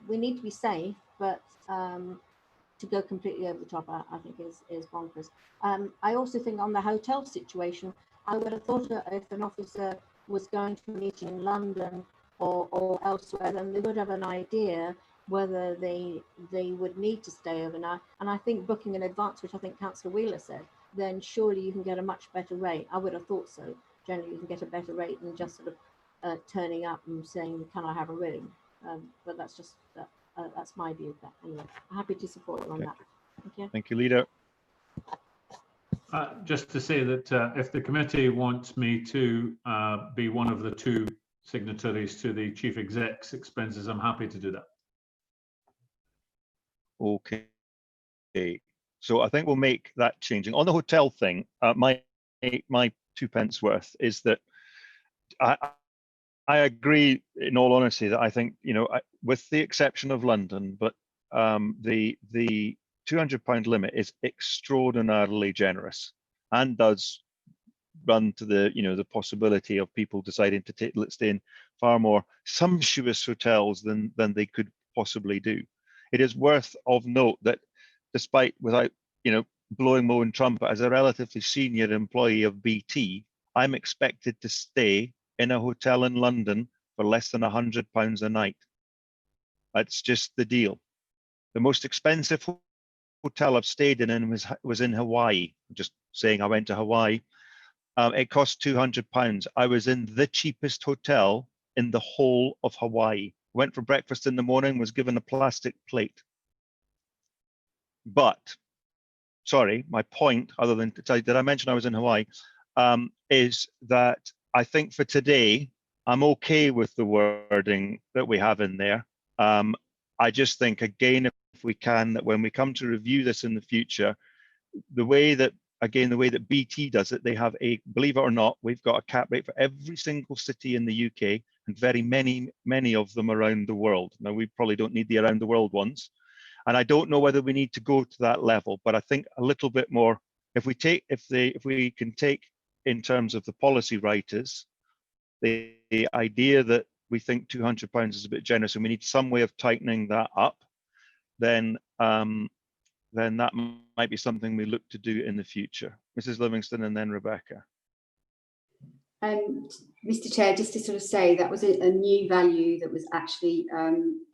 We need to be safe, but to go completely over the top, I think is bonkers. I also think on the hotel situation, I would have thought that if an officer was going to a meeting in London or elsewhere, then they would have an idea whether they would need to stay overnight. And I think booking in advance, which I think Councillor Wheeler said, then surely you can get a much better rate. I would have thought so. Generally, you can get a better rate than just sort of turning up and saying, "Can I have a room?" But that's just that's my view of that. Anyway, I'm happy to support you on that. Thank you. Thank you, Leader. Just to say that if the committee wants me to be one of the 2 signatories to the Chief Exec's expenses, I'm happy to do that. Okay. So I think we'll make that changing. On the hotel thing, my 2 pence worth is that I agree, in all honesty, that I think, you know, with the exception of London, but the £200 limit is extraordinarily generous and does run to the, you know, the possibility of people deciding to stay in far more sumptuous hotels than they could possibly do. It is worth of note that despite, without, you know, blowing my own trumpet, as a relatively senior employee of BT, I'm expected to stay in a hotel in London for less than £100 a night. That's just the deal. The most expensive hotel I've stayed in was in Hawaii. I'm just saying I went to Hawaii. It cost £200. I was in the cheapest hotel in the whole of Hawaii. Went for breakfast in the morning, was given a plastic plate. But, sorry, my point, other than to tell you, did I mention I was in Hawaii, is that I think for today, I'm okay with the wording that we have in there. I just think, again, if we can, that when we come to review this in the future, the way that BT does it, they have believe it or not, we've got a cap rate for every single city in the UK and very many of them around the world. Now, we probably don't need the around the world ones. And I don't know whether we need to go to that level, but I think a little bit more, if we can take in terms of the policy writers, the idea that we think £200 is a bit generous and we need some way of tightening that up, then that might be something we look to do in the future. Mrs. Livingston and then Rebecca. Mr. Chair, just to sort of say that was a new value that was actually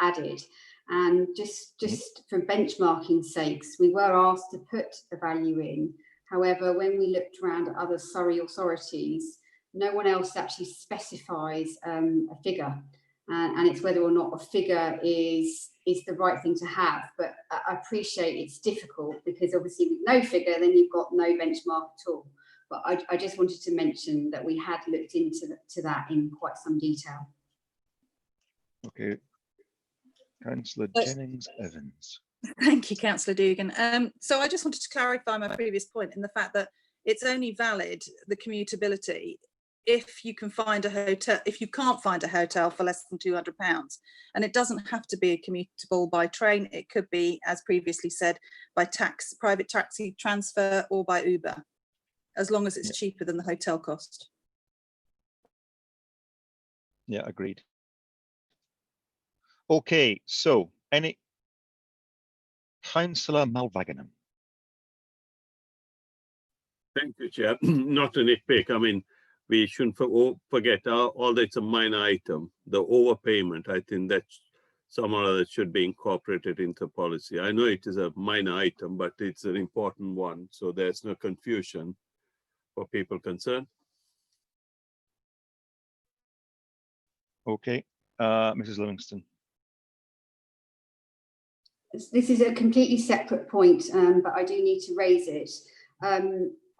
added. And just for benchmarking sakes, we were asked to put a value in. However, when we looked around at other Surrey authorities, no one else actually specifies a figure. And it's whether or not a figure is the right thing to have. But I appreciate it's difficult because obviously with no figure, then you've got no benchmark at all. But I just wanted to mention that we had looked into that in quite some detail. Okay. Councillor Jennings-Evans. Thank you, Councillor Dugan. So I just wanted to clarify my previous point in the fact that it's only valid, the commutability, if you can find a hotel, if you can't find a hotel for less than £200. And it doesn't have to be commutable by train. It could be, as previously said, by private taxi transfer or by Uber, as long as it's cheaper than the hotel cost. Yeah, agreed. Okay, so Councillor Malvaganam. Thank you, Chair. Not to nitpick, I mean, we shouldn't forget, although it's a minor item, the overpayment, I think that somehow that should be incorporated into policy. I know it is a minor item, but it's an important one, so there's no confusion for people concerned. Okay, Mrs. Livingston. This is a completely separate point, but I do need to raise it.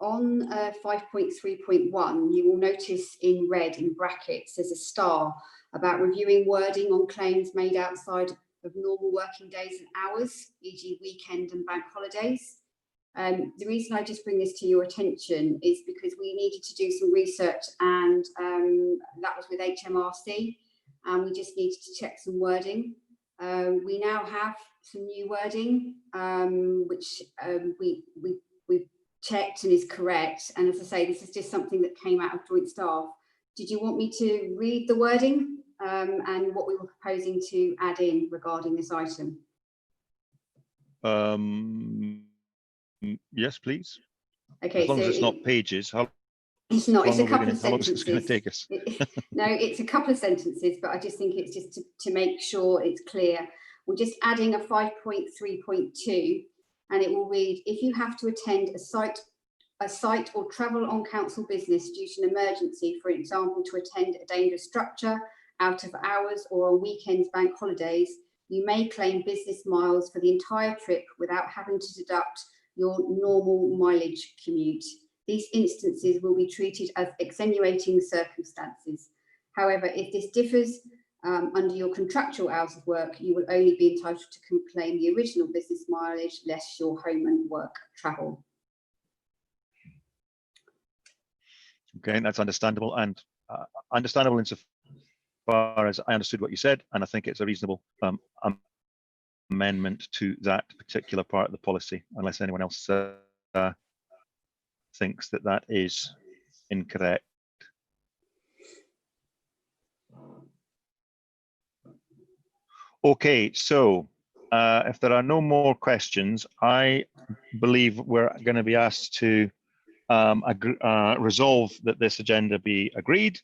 On 5.3.1, you will notice in red in brackets there's a star about reviewing wording on claims made outside of normal working days and hours, e.g. weekend and bank holidays. The reason I just bring this to your attention is because we needed to do some research, and that was with HMRC, and we just needed to check some wording. We now have some new wording, which we've checked and is correct. And as I say, this is just something that came out of joint staff. Did you want me to read the wording and what we were proposing to add in regarding this item? Yes, please. Okay, as long as it's not pages. It's not. It's a couple of how long is sentences. it going to take us? No, it's a couple of sentences, but I just think it's just to make sure it's clear. We're just adding a 5.3.2, and it will read: if you have to attend a site or travel on council business due to an emergency, for example, to attend a dangerous structure, out of hours, or on weekends, bank holidays, you may claim business miles for the entire trip without having to deduct your normal mileage commute. These instances will be treated as extenuating circumstances. However, if this differs under your contractual hours of work, you will only be entitled to claim the original business mileage less your home and work travel. Okay, that's understandable, and understandable insofar as I understood what you said, and I think it's a reasonable amendment to that particular part of the policy, unless anyone else thinks that that is incorrect. Okay, so if there are no more questions, I believe we're going to be asked to resolve that this agenda be agreed.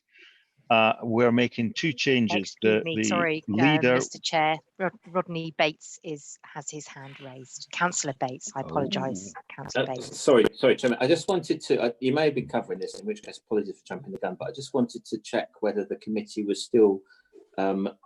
We're making two changes. Sorry, leader, Mr. Chair, Rodney Bates has his hand raised. Councillor Bates, I apologise. Councillor Bates. Sorry, Chairman. I just wanted to, you may have been covering this, in which case apologies for jumping the gun, but I just wanted to check whether the committee was still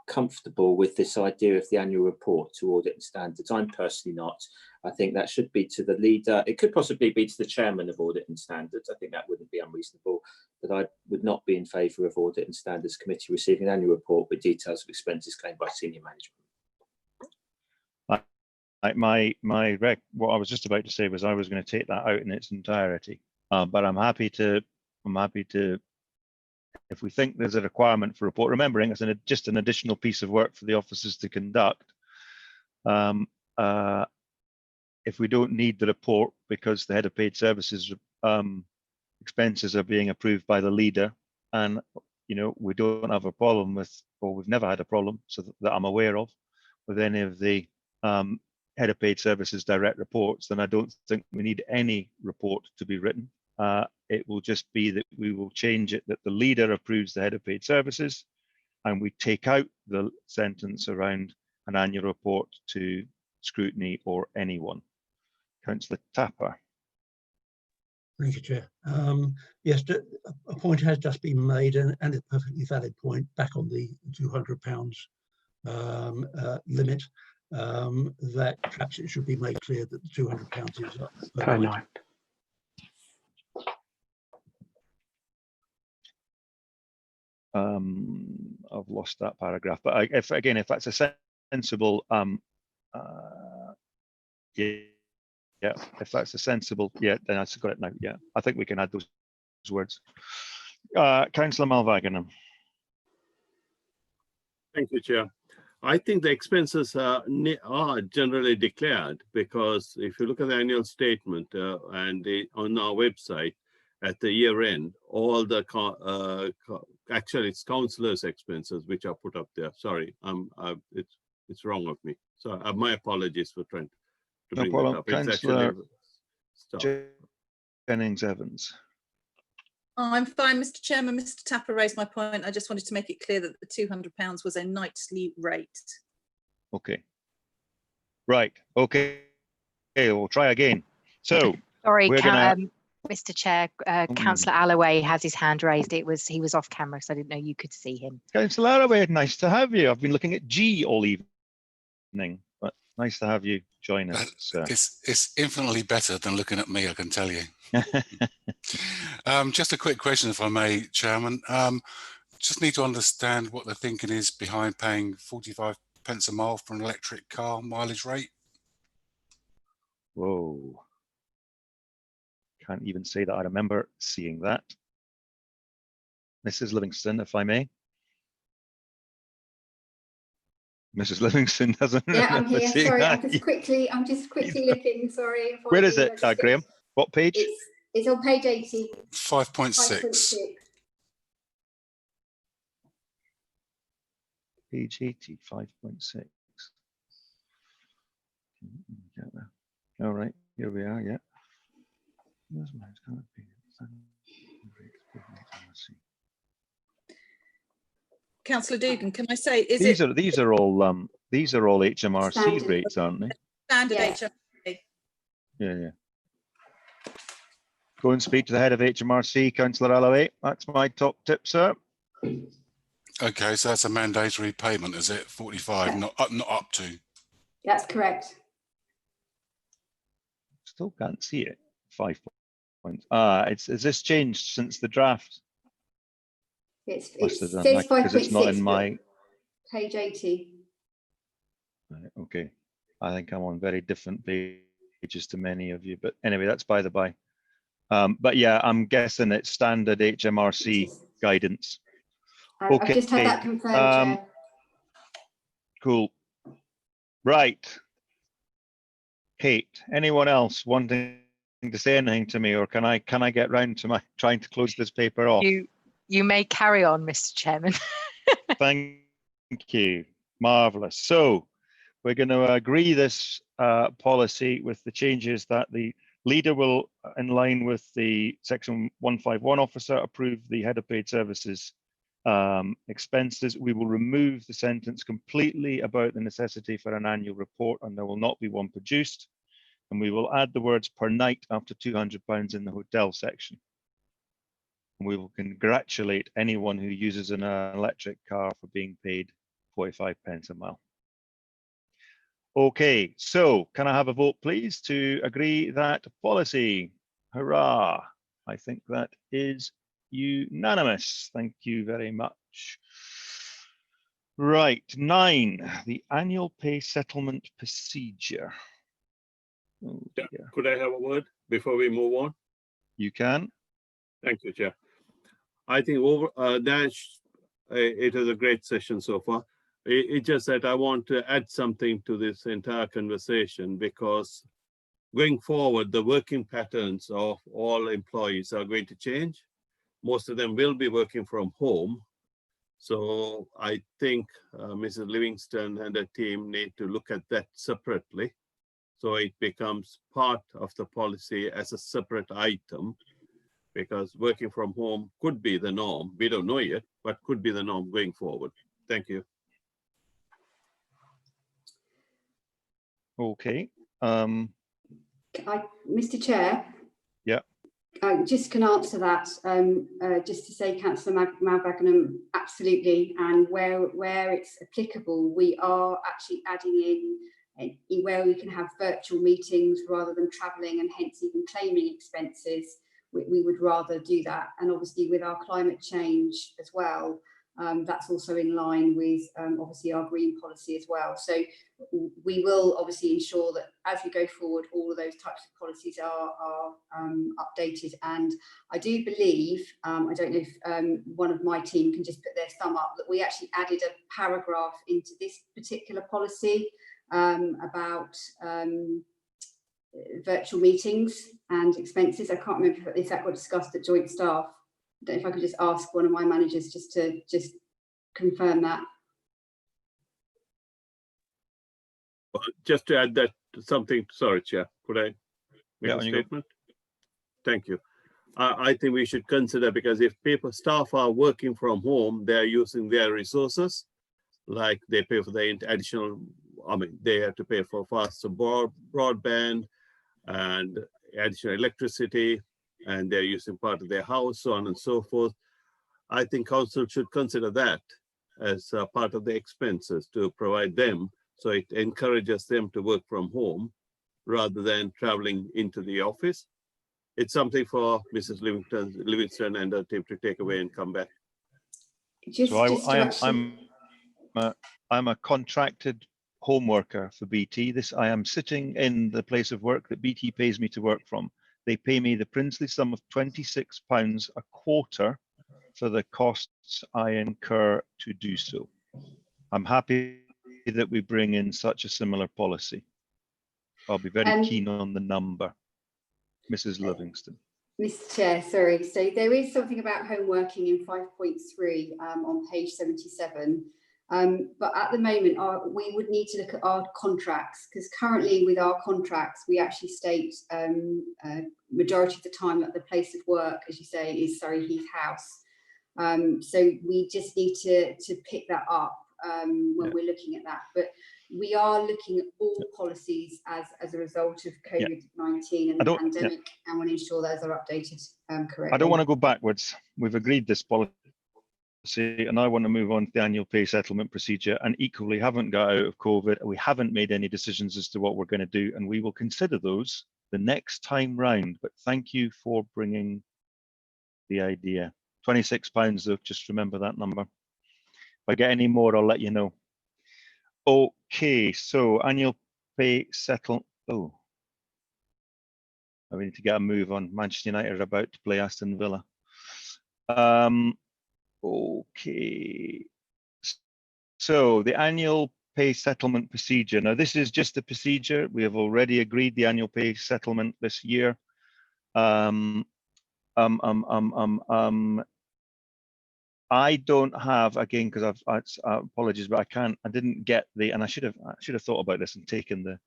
comfortable with this idea of the annual report to audit and standards. I'm personally not. I think that should be to the leader. It could possibly be to the chairman of audit and standards. I think that wouldn't be unreasonable, but I would not be in favour of audit and standards committee receiving an annual report with details of expenses claimed by senior management. What I was just about to say was I was going to take that out in its entirety, but I'm happy to, if we think there's a requirement for a report, remembering it's just an additional piece of work for the officers to conduct. If we don't need the report because the head of paid services expenses are being approved by the leader, and we don't have a problem with, or we've never had a problem, so that I'm aware of, with any of the head of paid services direct reports, then I don't think we need any report to be written. It will just be that we will change it that the leader approves the head of paid services, and we take out the sentence around an annual report to scrutiny or anyone. Councillor Tapper. Thank you, Chair. Yes, a point has just been made, and a perfectly valid point, back on the £200 limit, that perhaps it should be made clear that the £200 is up per night. I've lost that paragraph, but if that's a sensible, yeah, if that's a sensible, then I've got it now. Yeah, I think we can add those words. Councillor Malvagan. Thank you, Chair. I think the expenses are generally declared, because if you look at the annual statement and on our website at the year end, all the actually it's councillors' expenses which are put up there. Sorry, it's wrong of me. So my apologies for trying to bring that up. Councillor Jennings Evans. I'm fine, Mr. Chairman. Mr. Tapper raised my point. I just wanted to make it clear that the £200 was a nightly rate. Okay. Right. Okay. We'll try again. So sorry, Mr. Chair, Councillor Alloway has his hand raised. He was off camera, so I didn't know you could see him. Councillor Alloway, nice to have you. I've been looking at G all evening, but Nice to have you join us, sir. It's infinitely better than looking at me, I can tell you. Just a quick question, if I may, Chairman. Just need to understand what the thinking is behind paying 45 pence a mile for an electric car mileage rate. Whoa. Can't even say that I remember seeing that. Mrs. Livingston, if I may. Mrs. Livingston doesn't Yeah, I'm remember here. seeing Sorry, that. I'm just quickly looking. Sorry. Where is it, Graham? What page? It's on page 80. 5.6. Page 80, 5.6. Get there. All right, here we are. Yeah. Councillor Dugan, can I say, These are all HMRC standard rates, aren't they? standard Yeah. HMRC? Yeah. Go and speak to the head of HMRC, Councillor Alloway. That's my top tip, sir. Okay, so that's a mandatory payment, is it? 45, Yeah. not up to. That's correct. Still can't see it. 5 points. Has this changed since the draft? It Must have done says that because it's not 5.6, in my. page 80. Right, okay, I think I'm on very different pages to many of you, but anyway, that's by the by. But yeah, I'm guessing it's standard HMRC guidance. Okay, I've just had that confirmed, Chair. Cool. Right. Kate, anyone else wanting to say anything to me, or can I get round to my trying to close this paper off? You may carry on, Mr. Chairman. Thank you. Marvelous. So we're going to agree this policy with the changes that the leader will, in line with the section 151 officer, approve the head of paid services expenses. We will remove the sentence completely about the necessity for an annual report, and there will not be one produced. And we will add the words per night after £200 in the hotel section. And we will congratulate anyone who uses an electric car for being paid 45 pence a mile. Okay, so can I have a vote, please, to agree that policy? Hurrah! I think that is unanimous. Thank you very much. Right, 9, the annual pay settlement procedure. Oh, dear. Could I have a word before we move on? You can. Thank you, Chair. I think it was a great session so far. It's just that I want to add something to this entire conversation, because going forward, the working patterns of all employees are going to change. Most of them will be working from home. So I think Mrs. Livingston and her team need to look at that separately, so it becomes part of the policy as a separate item, because working from home could be the norm. We don't know yet, but could be the norm going forward. Thank you. Okay. Mr. Chair? Yeah. I just can answer that. Just to say, Councillor Mountbatten, absolutely. And where it's applicable, we are actually adding in where we can have virtual meetings rather than travelling and hence even claiming expenses. We would rather do that. And obviously with our climate change as well, that's also in line with obviously our green policy as well. So we will obviously ensure that as we go forward, all of those types of policies are updated. And I do believe, I don't know if one of my team can just put their thumb up, that we actually added a paragraph into this particular policy about virtual meetings and expenses. I can't remember if that got discussed at joint staff. I don't know if I could just ask one of my managers just to confirm that. Just to add that something, sorry, Chair, could I make a statement? Thank you. I think we should consider, because if staff are working from home, they are using their resources, like they pay for the additional, they have to pay for faster broadband and additional electricity, and they're using part of their house, so on and so forth. I think council should consider that as part of the expenses to provide them, So it encourages them to work from home rather than traveling into the office. It's something for Mrs. Livingston and her team to take away and come back. I'm a contracted home worker for BT. I am sitting in the place of work that BT pays me to work from. They pay me the princely sum of £26 a quarter for the costs I incur to do so. I'm happy that we bring in such a similar policy. I'll be very keen on the number. Mrs. Livingston. Mr. Chair, sorry. So there is something about home working in 5.3 on page 77. But at the moment, we would need to look at our contracts, because currently with our contracts, we actually state majority of the time that the place of work, as you say, is Surrey Heath House. So we just need to pick that up when we're looking at that. But we are looking at all policies as a result of COVID-19 and the pandemic, and want to ensure those are updated correctly. I don't want to go backwards. We've agreed this policy, and I want to move on to the annual pay settlement procedure, and equally haven't got out of COVID. We haven't made any decisions as to what we're going to do, and we will consider those the next time round. But thank you for bringing the idea. £26 though, just remember that number. If I get any more, I'll let you know. Okay, so annual pay settle. Oh, we need to get a move on. Manchester United are about to play Aston Villa. Okay, so the annual pay settlement procedure. Now, this is just the procedure. We have already agreed the annual pay settlement this year. I don't have, again, because apologies, but I didn't get and I should have thought about this and taken the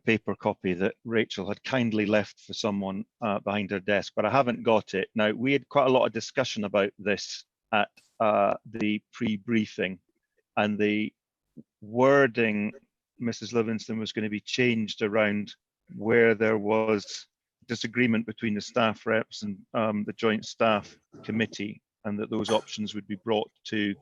paper copy that Rachel had kindly left for someone behind her desk, but I haven't got it. Now, we had quite a lot of discussion about this at the pre-briefing, and the wording, Mrs. Livingston, was going to be changed around where there was disagreement between the staff reps and the joint staff committee, and that those options would be brought to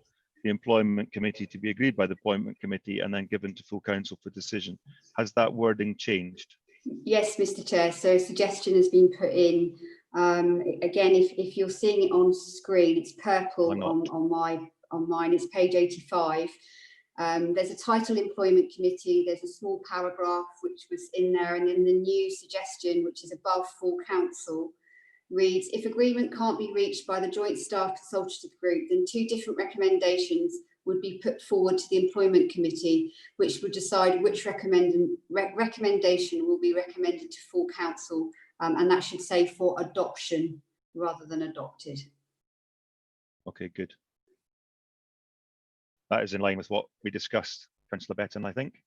the employment committee to be agreed by the appointment committee and then given to full council for decision. Has that wording changed? Yes, Mr. Chair. So a suggestion has been put in. Again, if you're seeing it on screen, it's purple on mine. It's page 85. There's a title employment committee. There's a small paragraph which was in there, and then the new suggestion, which is above full council, reads, if agreement can't be reached by the joint staff consultative group, then two different recommendations would be put forward to the employment committee, which would decide which recommendation will be recommended to full council, and that should say for adoption rather than adopted. Okay, good. That is in line with what we discussed, Councillor Betton, I think.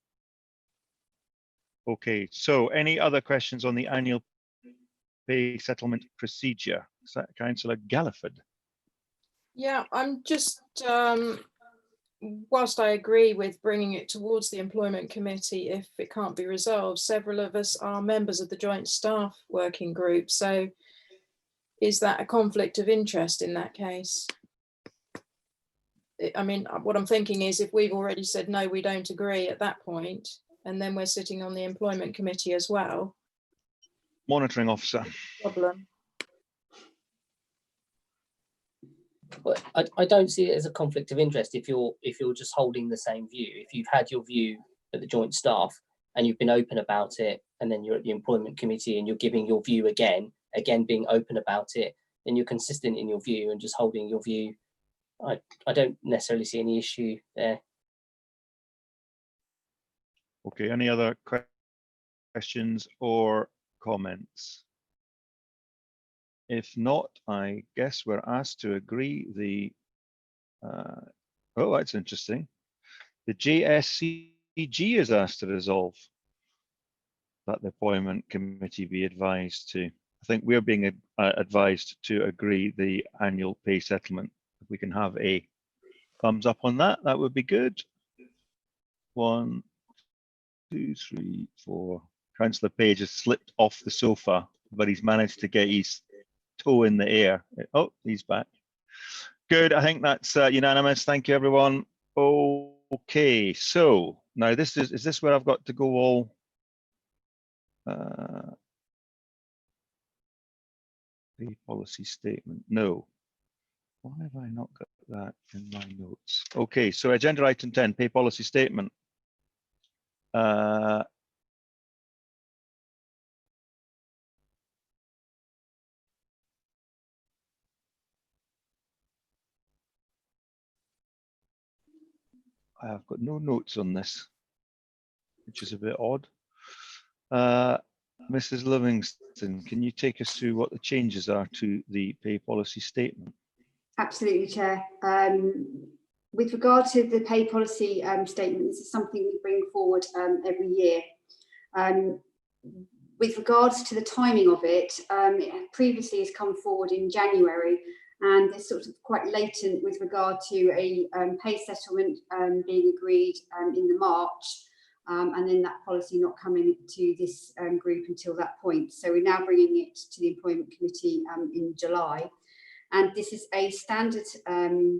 Okay, so any other questions on the annual pay settlement procedure? Councillor Galliford. Yeah, I'm just, whilst I agree with bringing it towards the employment committee if it can't be resolved, several of us are members of the joint staff working group. So is that a conflict of interest in that case? I mean, what I'm thinking is if we've already said, no, we don't agree at that point, and then we're sitting on the employment committee as well. Monitoring officer. Problem. Well, I don't see it as a conflict of interest if you're just holding the same view. If you've had your view at the joint staff and you've been open about it, and then you're at the employment committee and you're giving your view again being open about it, then you're consistent in your view and just holding your view. I don't necessarily see any issue there. Okay, any other questions or comments? If not, I guess we're asked to agree the, oh, that's interesting. The JSCG is asked to resolve that the appointment committee be advised to. I think we're being advised to agree the annual pay settlement. If we can have a thumbs up on that, that would be good. 1, 2, 3, 4. Councillor Page has slipped off the sofa, but he's managed to get his toe in the air. Oh, he's back. Good, I think that's unanimous. Thank you, everyone. Okay, so now this is this where I've got to go all the policy statement? No. Why have I not got that in my notes? Okay, so agenda item 10, pay policy statement. I have got no notes on this, which is a bit odd. Mrs. Livingston, can you take us through what the changes are to the pay policy statement? Absolutely, Chair. With regard to the pay policy statement, this is something we bring forward every year. With regards to the timing of it, it previously has come forward in January, and it's sort of quite latent with regard to a pay settlement being agreed in the March, and then that policy not coming to this group until that point. So we're now bringing it to the Employment Committee in July. And this is a standard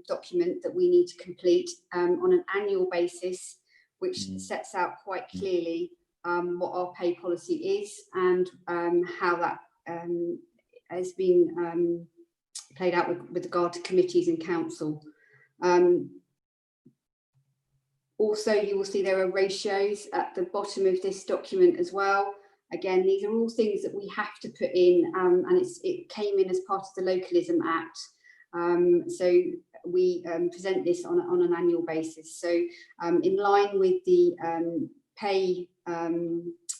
document that we need to complete on an annual basis, which sets out quite clearly what our pay policy is and how that has been played out with regard to committees and council. Also, you will see there are ratios at the bottom of this document as well. Again, these are all things that we have to put in, and it came in as part of the Localism Act. So we present this on an annual basis. So in line with the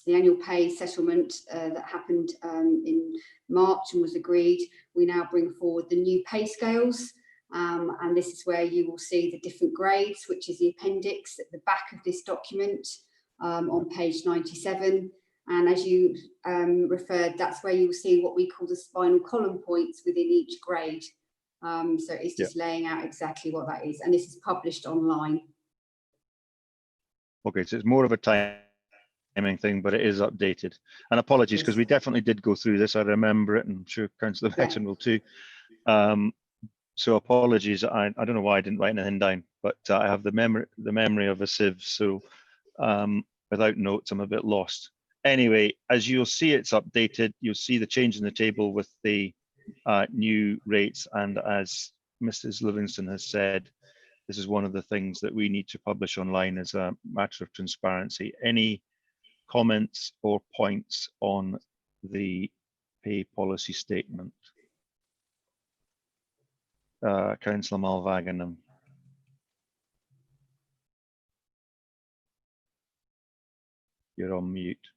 annual pay settlement that happened in March and was agreed, we now bring forward the new pay scales. And this is where you will see the different grades, which is the appendix at the back of this document on page 97. And as you referred, that's where you will see what we call the spinal column points within each grade. So it's just laying out exactly what that is. And this is published online. Okay, so it's more of a timing thing, but it is updated. And apologies, because we definitely did go through this. I remember it, and I'm sure Councillor Beckton will too. So apologies, I don't know why I didn't write anything down, but I have the memory of a sieve. So without notes, I'm a bit lost. Anyway, as you'll see, it's updated. You'll see the change in the table with the new rates. And as Mrs. Livingston has said, this is one of the things that we need to publish online as a matter of transparency. Any comments or points on the pay policy statement? Councillor Malvaganam. You're on mute.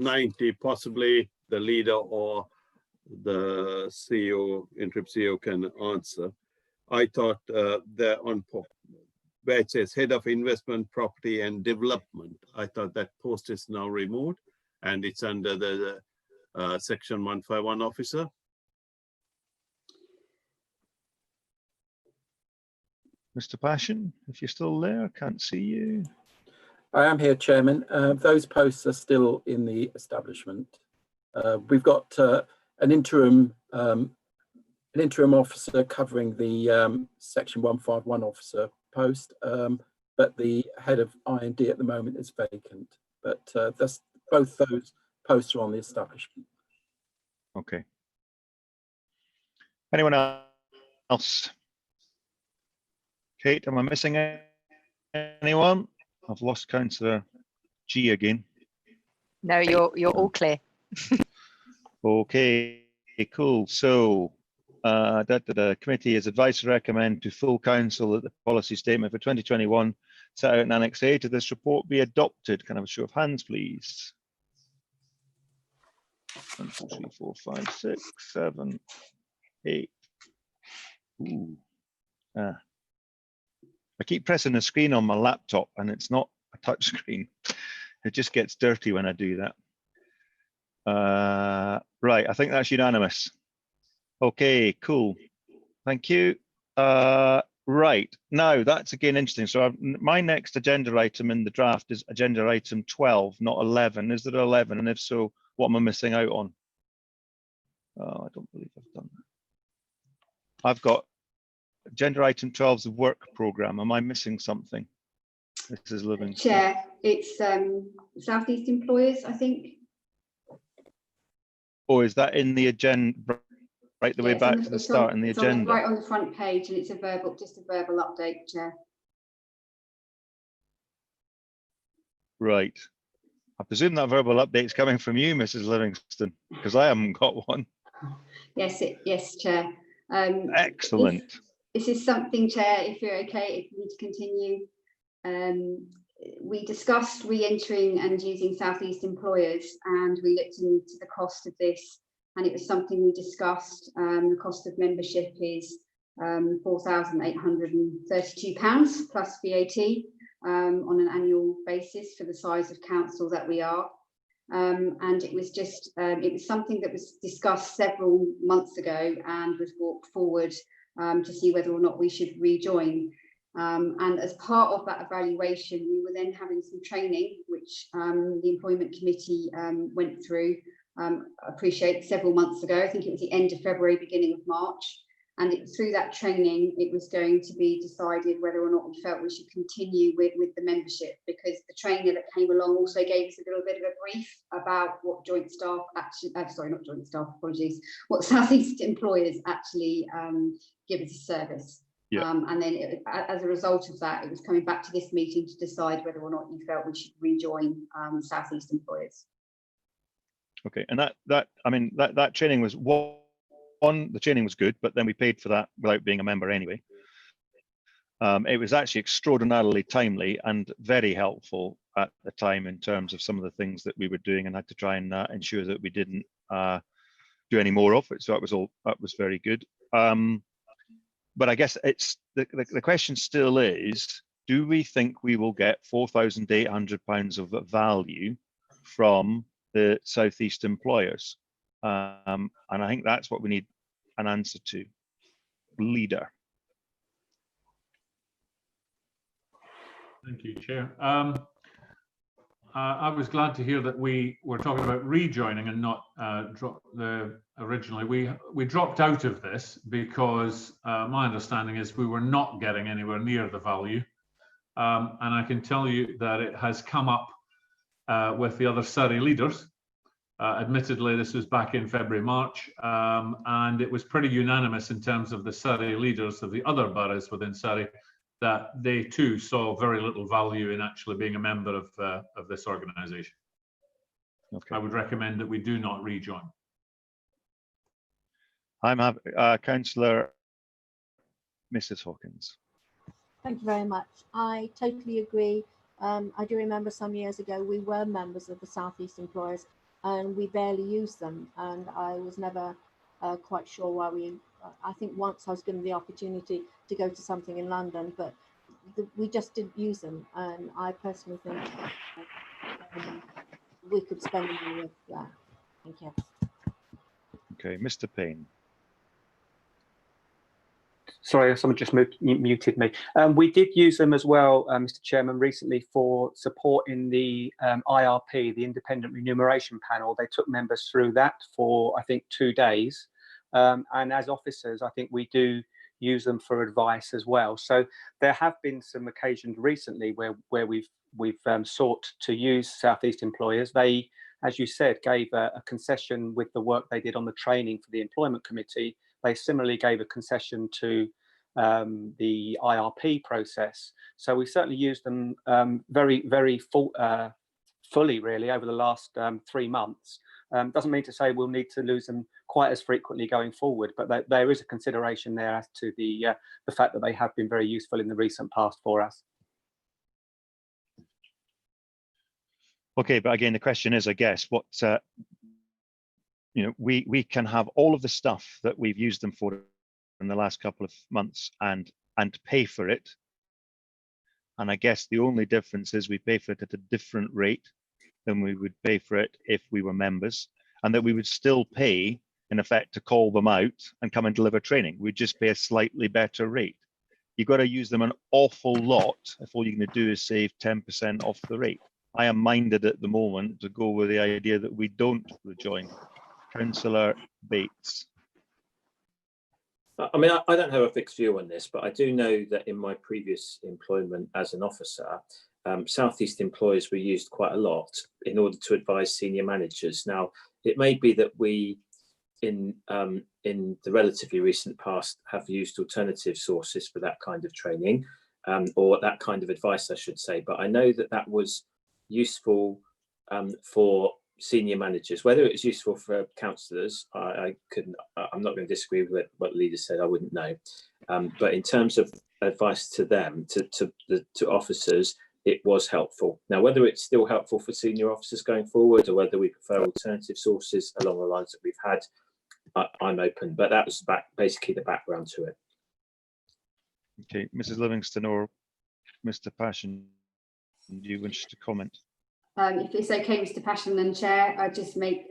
90, possibly the leader or the CEO, interim CEO can answer. I thought they're on where it says Head of Investment, Property and Development. I thought that post is now removed and it's under the Section 151 officer. Mr. Passion, if you're still there, I can't see you. I am here, Chairman. Those posts are still in the establishment. We've got an interim officer covering the Section 151 officer post, but the head of I&D at the moment is vacant. But both those posts are on the establishment. Okay. Anyone else? Kate, am I missing anyone? I've lost Councillor G again. No, you're all clear. Okay, cool. So the committee is advised to recommend to full council that the policy statement for 2021 set out in Annex A to this report be adopted. Can I have a show of hands, please? 1, 2, 3, 4, 5, 6, 7, 8. Ooh. I keep pressing the screen on my laptop and it's not a touch screen. It just gets dirty when I do that. Right, I think that's unanimous. Okay, cool. Thank you. Right, now that's again interesting. So my next agenda item in the draft is agenda item 12, not 11. Is there 11? And if so, what am I missing out on? Oh, I don't believe I've done that. I've got agenda item 12 is the work programme. Am I missing something? Mrs. Livingston. Chair, it's South East Employers, I think. Or is that in the agenda, right the way back to the start in the agenda? Right on the front page, and it's just a verbal update, Chair. Right. I presume that verbal update is coming from you, Mrs. Livingston, because I haven't got one. Yes, Chair. Excellent. This is something, Chair, if you're okay, if we need to continue. We discussed re-entering and using South East Employers, and we looked into the cost of this, and it was something we discussed. The cost of membership is £4,832 plus VAT on an annual basis for the size of council that we are. And it was just, it was something that was discussed several months ago and was brought forward to see whether or not we should rejoin. And as part of that evaluation, we were then having some training, which the Employment Committee went through, I appreciate, several months ago. I think it was the end of February, beginning of March. And through that training, it was going to be decided whether or not we felt we should continue with the membership, because the trainer that came along also gave us a little bit of a brief about what joint staff actually, sorry, not joint staff, apologies, what South East Employers actually give as a service. Yeah. And then as a result of that, it was coming back to this meeting to decide whether or not you felt we should rejoin South East Employers. Okay, and that training was the training was good, but then we paid for that without being a member anyway. It was actually extraordinarily timely and very helpful at the time in terms of some of the things that we were doing, and had to try and ensure that we didn't do any more of it. So that was very good. But I guess it's the question still is, do we think we will get £4,800 of value from the South East Employers? And I think that's what we need an answer to. Leader. Thank you, Chair. I was glad to hear that we were talking about rejoining and not originally. We dropped out of this because my understanding is we were not getting anywhere near the value. And I can tell you that it has come up with the other Surrey leaders. Admittedly, this was back in February, March, and it was pretty unanimous in terms of the Surrey leaders of the other boroughs within Surrey that they too saw very little value in actually being a member of this organisation. Okay. I would recommend that we do not rejoin. I'm happy, Councillor Mrs. Hawkins. Thank you very much. I totally agree. I do remember some years ago we were members of the South East Employers, and we barely used them, and I was never quite sure why we. I think once I was given the opportunity to go to something in London, but we just didn't use them, and I personally think we could spend money with that. Thank you. Okay, Mr. Payne. Sorry, someone just muted me. We did use them as well, Mr. Chairman, recently for support in the IRP, the Independent Remuneration Panel. They took members through that for, I think, 2 days. And as officers, I think we do use them for advice as well. So there have been some occasions recently where we've sought to use South East Employers. They, as you said, gave a concession with the work they did on the training for the Employment Committee. They similarly gave a concession to the IRP process. So we certainly used them very fully, really, over the last 3 months. Doesn't mean to say we'll need to lose them quite as frequently going forward, but there is a consideration there as to the fact that they have been very useful in the recent past for us. Okay, but again, the question is, I guess, what we can have all of the stuff that we've used them for in the last couple of months and pay for it. And I guess the only difference is we pay for it at a different rate than we would pay for it if we were members, and that we would still pay, in effect, to call them out and come and deliver training. We'd just pay a slightly better rate. You've got to use them an awful lot if all you're going to do is save 10% off the rate. I am minded at the moment to go with the idea that we don't rejoin. Councillor Bates. I mean, I don't have a fixed view on this, but I do know that in my previous employment as an officer, Southeast employers were used quite a lot in order to advise senior managers. Now, it may be that we, in the relatively recent past, have used alternative sources for that kind of training, or that kind of advice, I should say. But I know that that was useful for senior managers. Whether it's useful for councillors, I'm not going to disagree with what the leader said. I wouldn't know. But in terms of advice to them, to officers, it was helpful. Now, whether it's still helpful for senior officers going forward, or whether we prefer alternative sources along the lines that we've had, I'm open. But that was basically the background to it. Okay, Mrs. Livingston or Mr. Passion, do you wish to comment? If it's okay, Mr. Passion, then Chair, I'll just make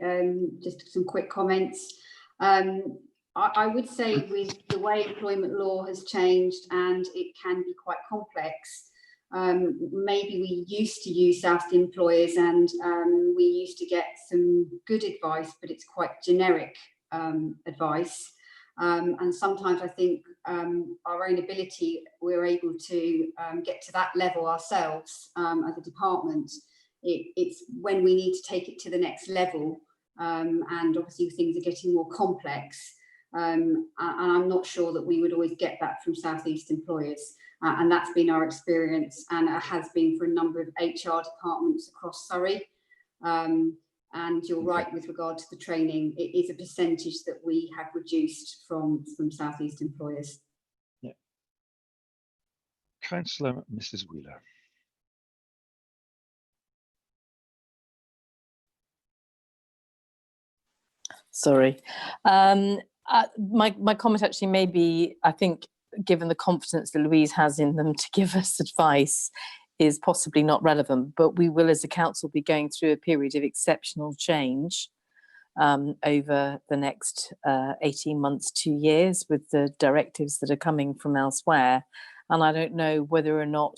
just some quick comments. I would say with the way employment law has changed, and it can be quite complex, maybe we used to use South employers, and we used to get some good advice, but it's quite generic advice. And sometimes I think our own ability, we're able to get to that level ourselves as a department. It's when we need to take it to the next level, and obviously things are getting more complex, and I'm not sure that we would always get that from Southeast employers, and that's been our experience, and it has been for a number of HR departments across Surrey. And you're right with regard to the training, it is a percentage that we have reduced from Southeast employers. Yeah. Councillor Mrs. Wheeler. Sorry. My comment actually may be, I think, given the confidence that Louise has in them to give us advice, is possibly not relevant, but we will as a council be going through a period of exceptional change over the next 18 months, 2 years, with the directives that are coming from elsewhere. And I don't know whether or not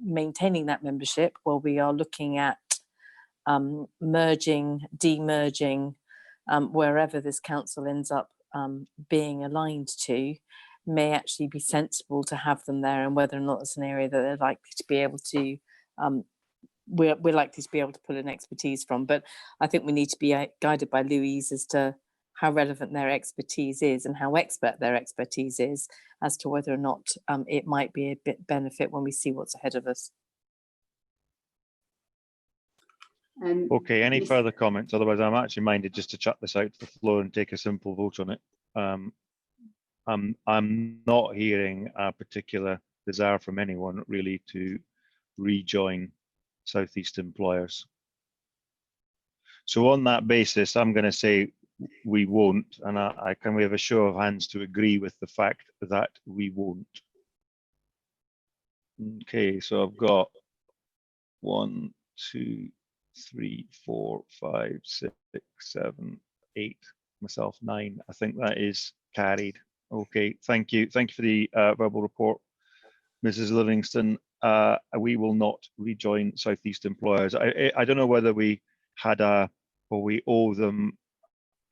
maintaining that membership, while we are looking at merging, demerging, wherever this council ends up being aligned to, may actually be sensible to have them there, and whether or not it's an area that they're likely to be able to, we're likely to be able to pull in expertise from. But I think we need to be guided by Louise as to how relevant their expertise is and how expert their expertise is, as to whether or not it might be a bit benefit when we see what's ahead of us. Okay, any further comments? Otherwise, I'm actually minded just to chuck this out to the floor and take a simple vote on it. I'm not hearing a particular desire from anyone really to rejoin Southeast employers. So on that basis, I'm going to say we won't, and can we have a show of hands to agree with the fact that we won't? Okay, so I've got 1, 2, 3, 4, 5, 6, 7, 8, myself 9. I think that is carried. Okay, thank you. Thank you for the verbal report, Mrs. Livingston. We will not rejoin Southeast employers. I don't know whether we had or we owe them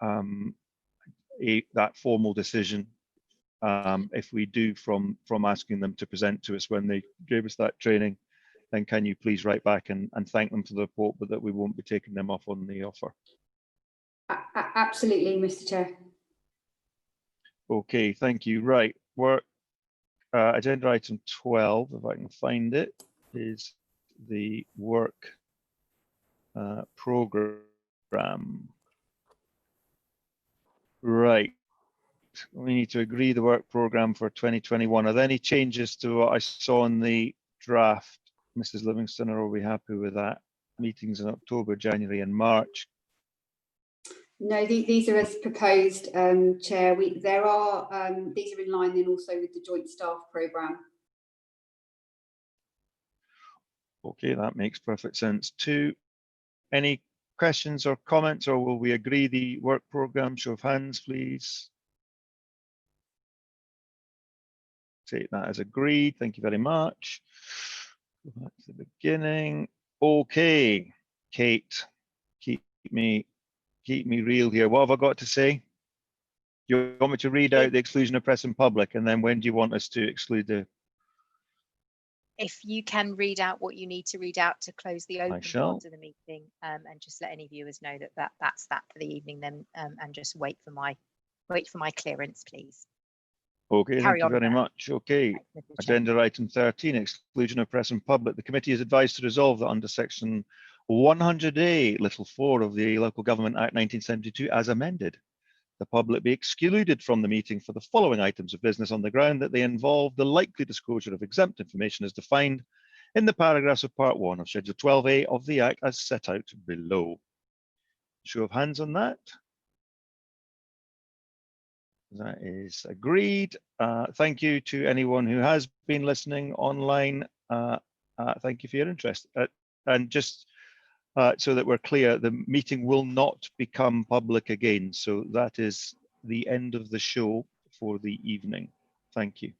that formal decision. If we do, from asking them to present to us when they gave us that training, then can you please write back and thank them for the report, but that we won't be taking them off on the offer. Absolutely, Mr. Chair. Okay, thank you. Right, work agenda item 12, if I can find it, is the work program. Right, we need to agree the work program for 2021. Are there any changes to what I saw in the draft, Mrs. Livingston, or are we happy with that? Meetings in October, January and March. No, these are as proposed, Chair. These are in line then also with the Joint Staff Programme. Okay, that makes perfect sense. Any questions or comments, or will we agree the work programme? Show of hands, please. Take that as agreed. Thank you very much. Go back to the beginning. Okay, Kate, keep me real here. What have I got to say? you want me to read out the exclusion of press and public, and then when do you want us to exclude the? If you can read out what you need to read out to close the open shall. part of the meeting, and just let any viewers know that, that's that for the evening, then, and just wait for my clearance, please. Okay, Carry thank you on, very Dan. much. Okay, Thanks, Mr. Chairman. agenda item 13, exclusion of press and public. The committee is advised to resolve that under section 100A, little 4 of the Local Government Act 1972 as amended, the public be excluded from the meeting for the following items of business on the ground that they involve the likely disclosure of exempt information as defined in the paragraphs of part 1 of schedule 12A of the Act as set out below. Show of hands on that. That is agreed. Thank you to anyone who has been listening online. Thank you for your interest. And just so that we're clear, the meeting will not become public again. So that is the end of the show for the evening. Thank you.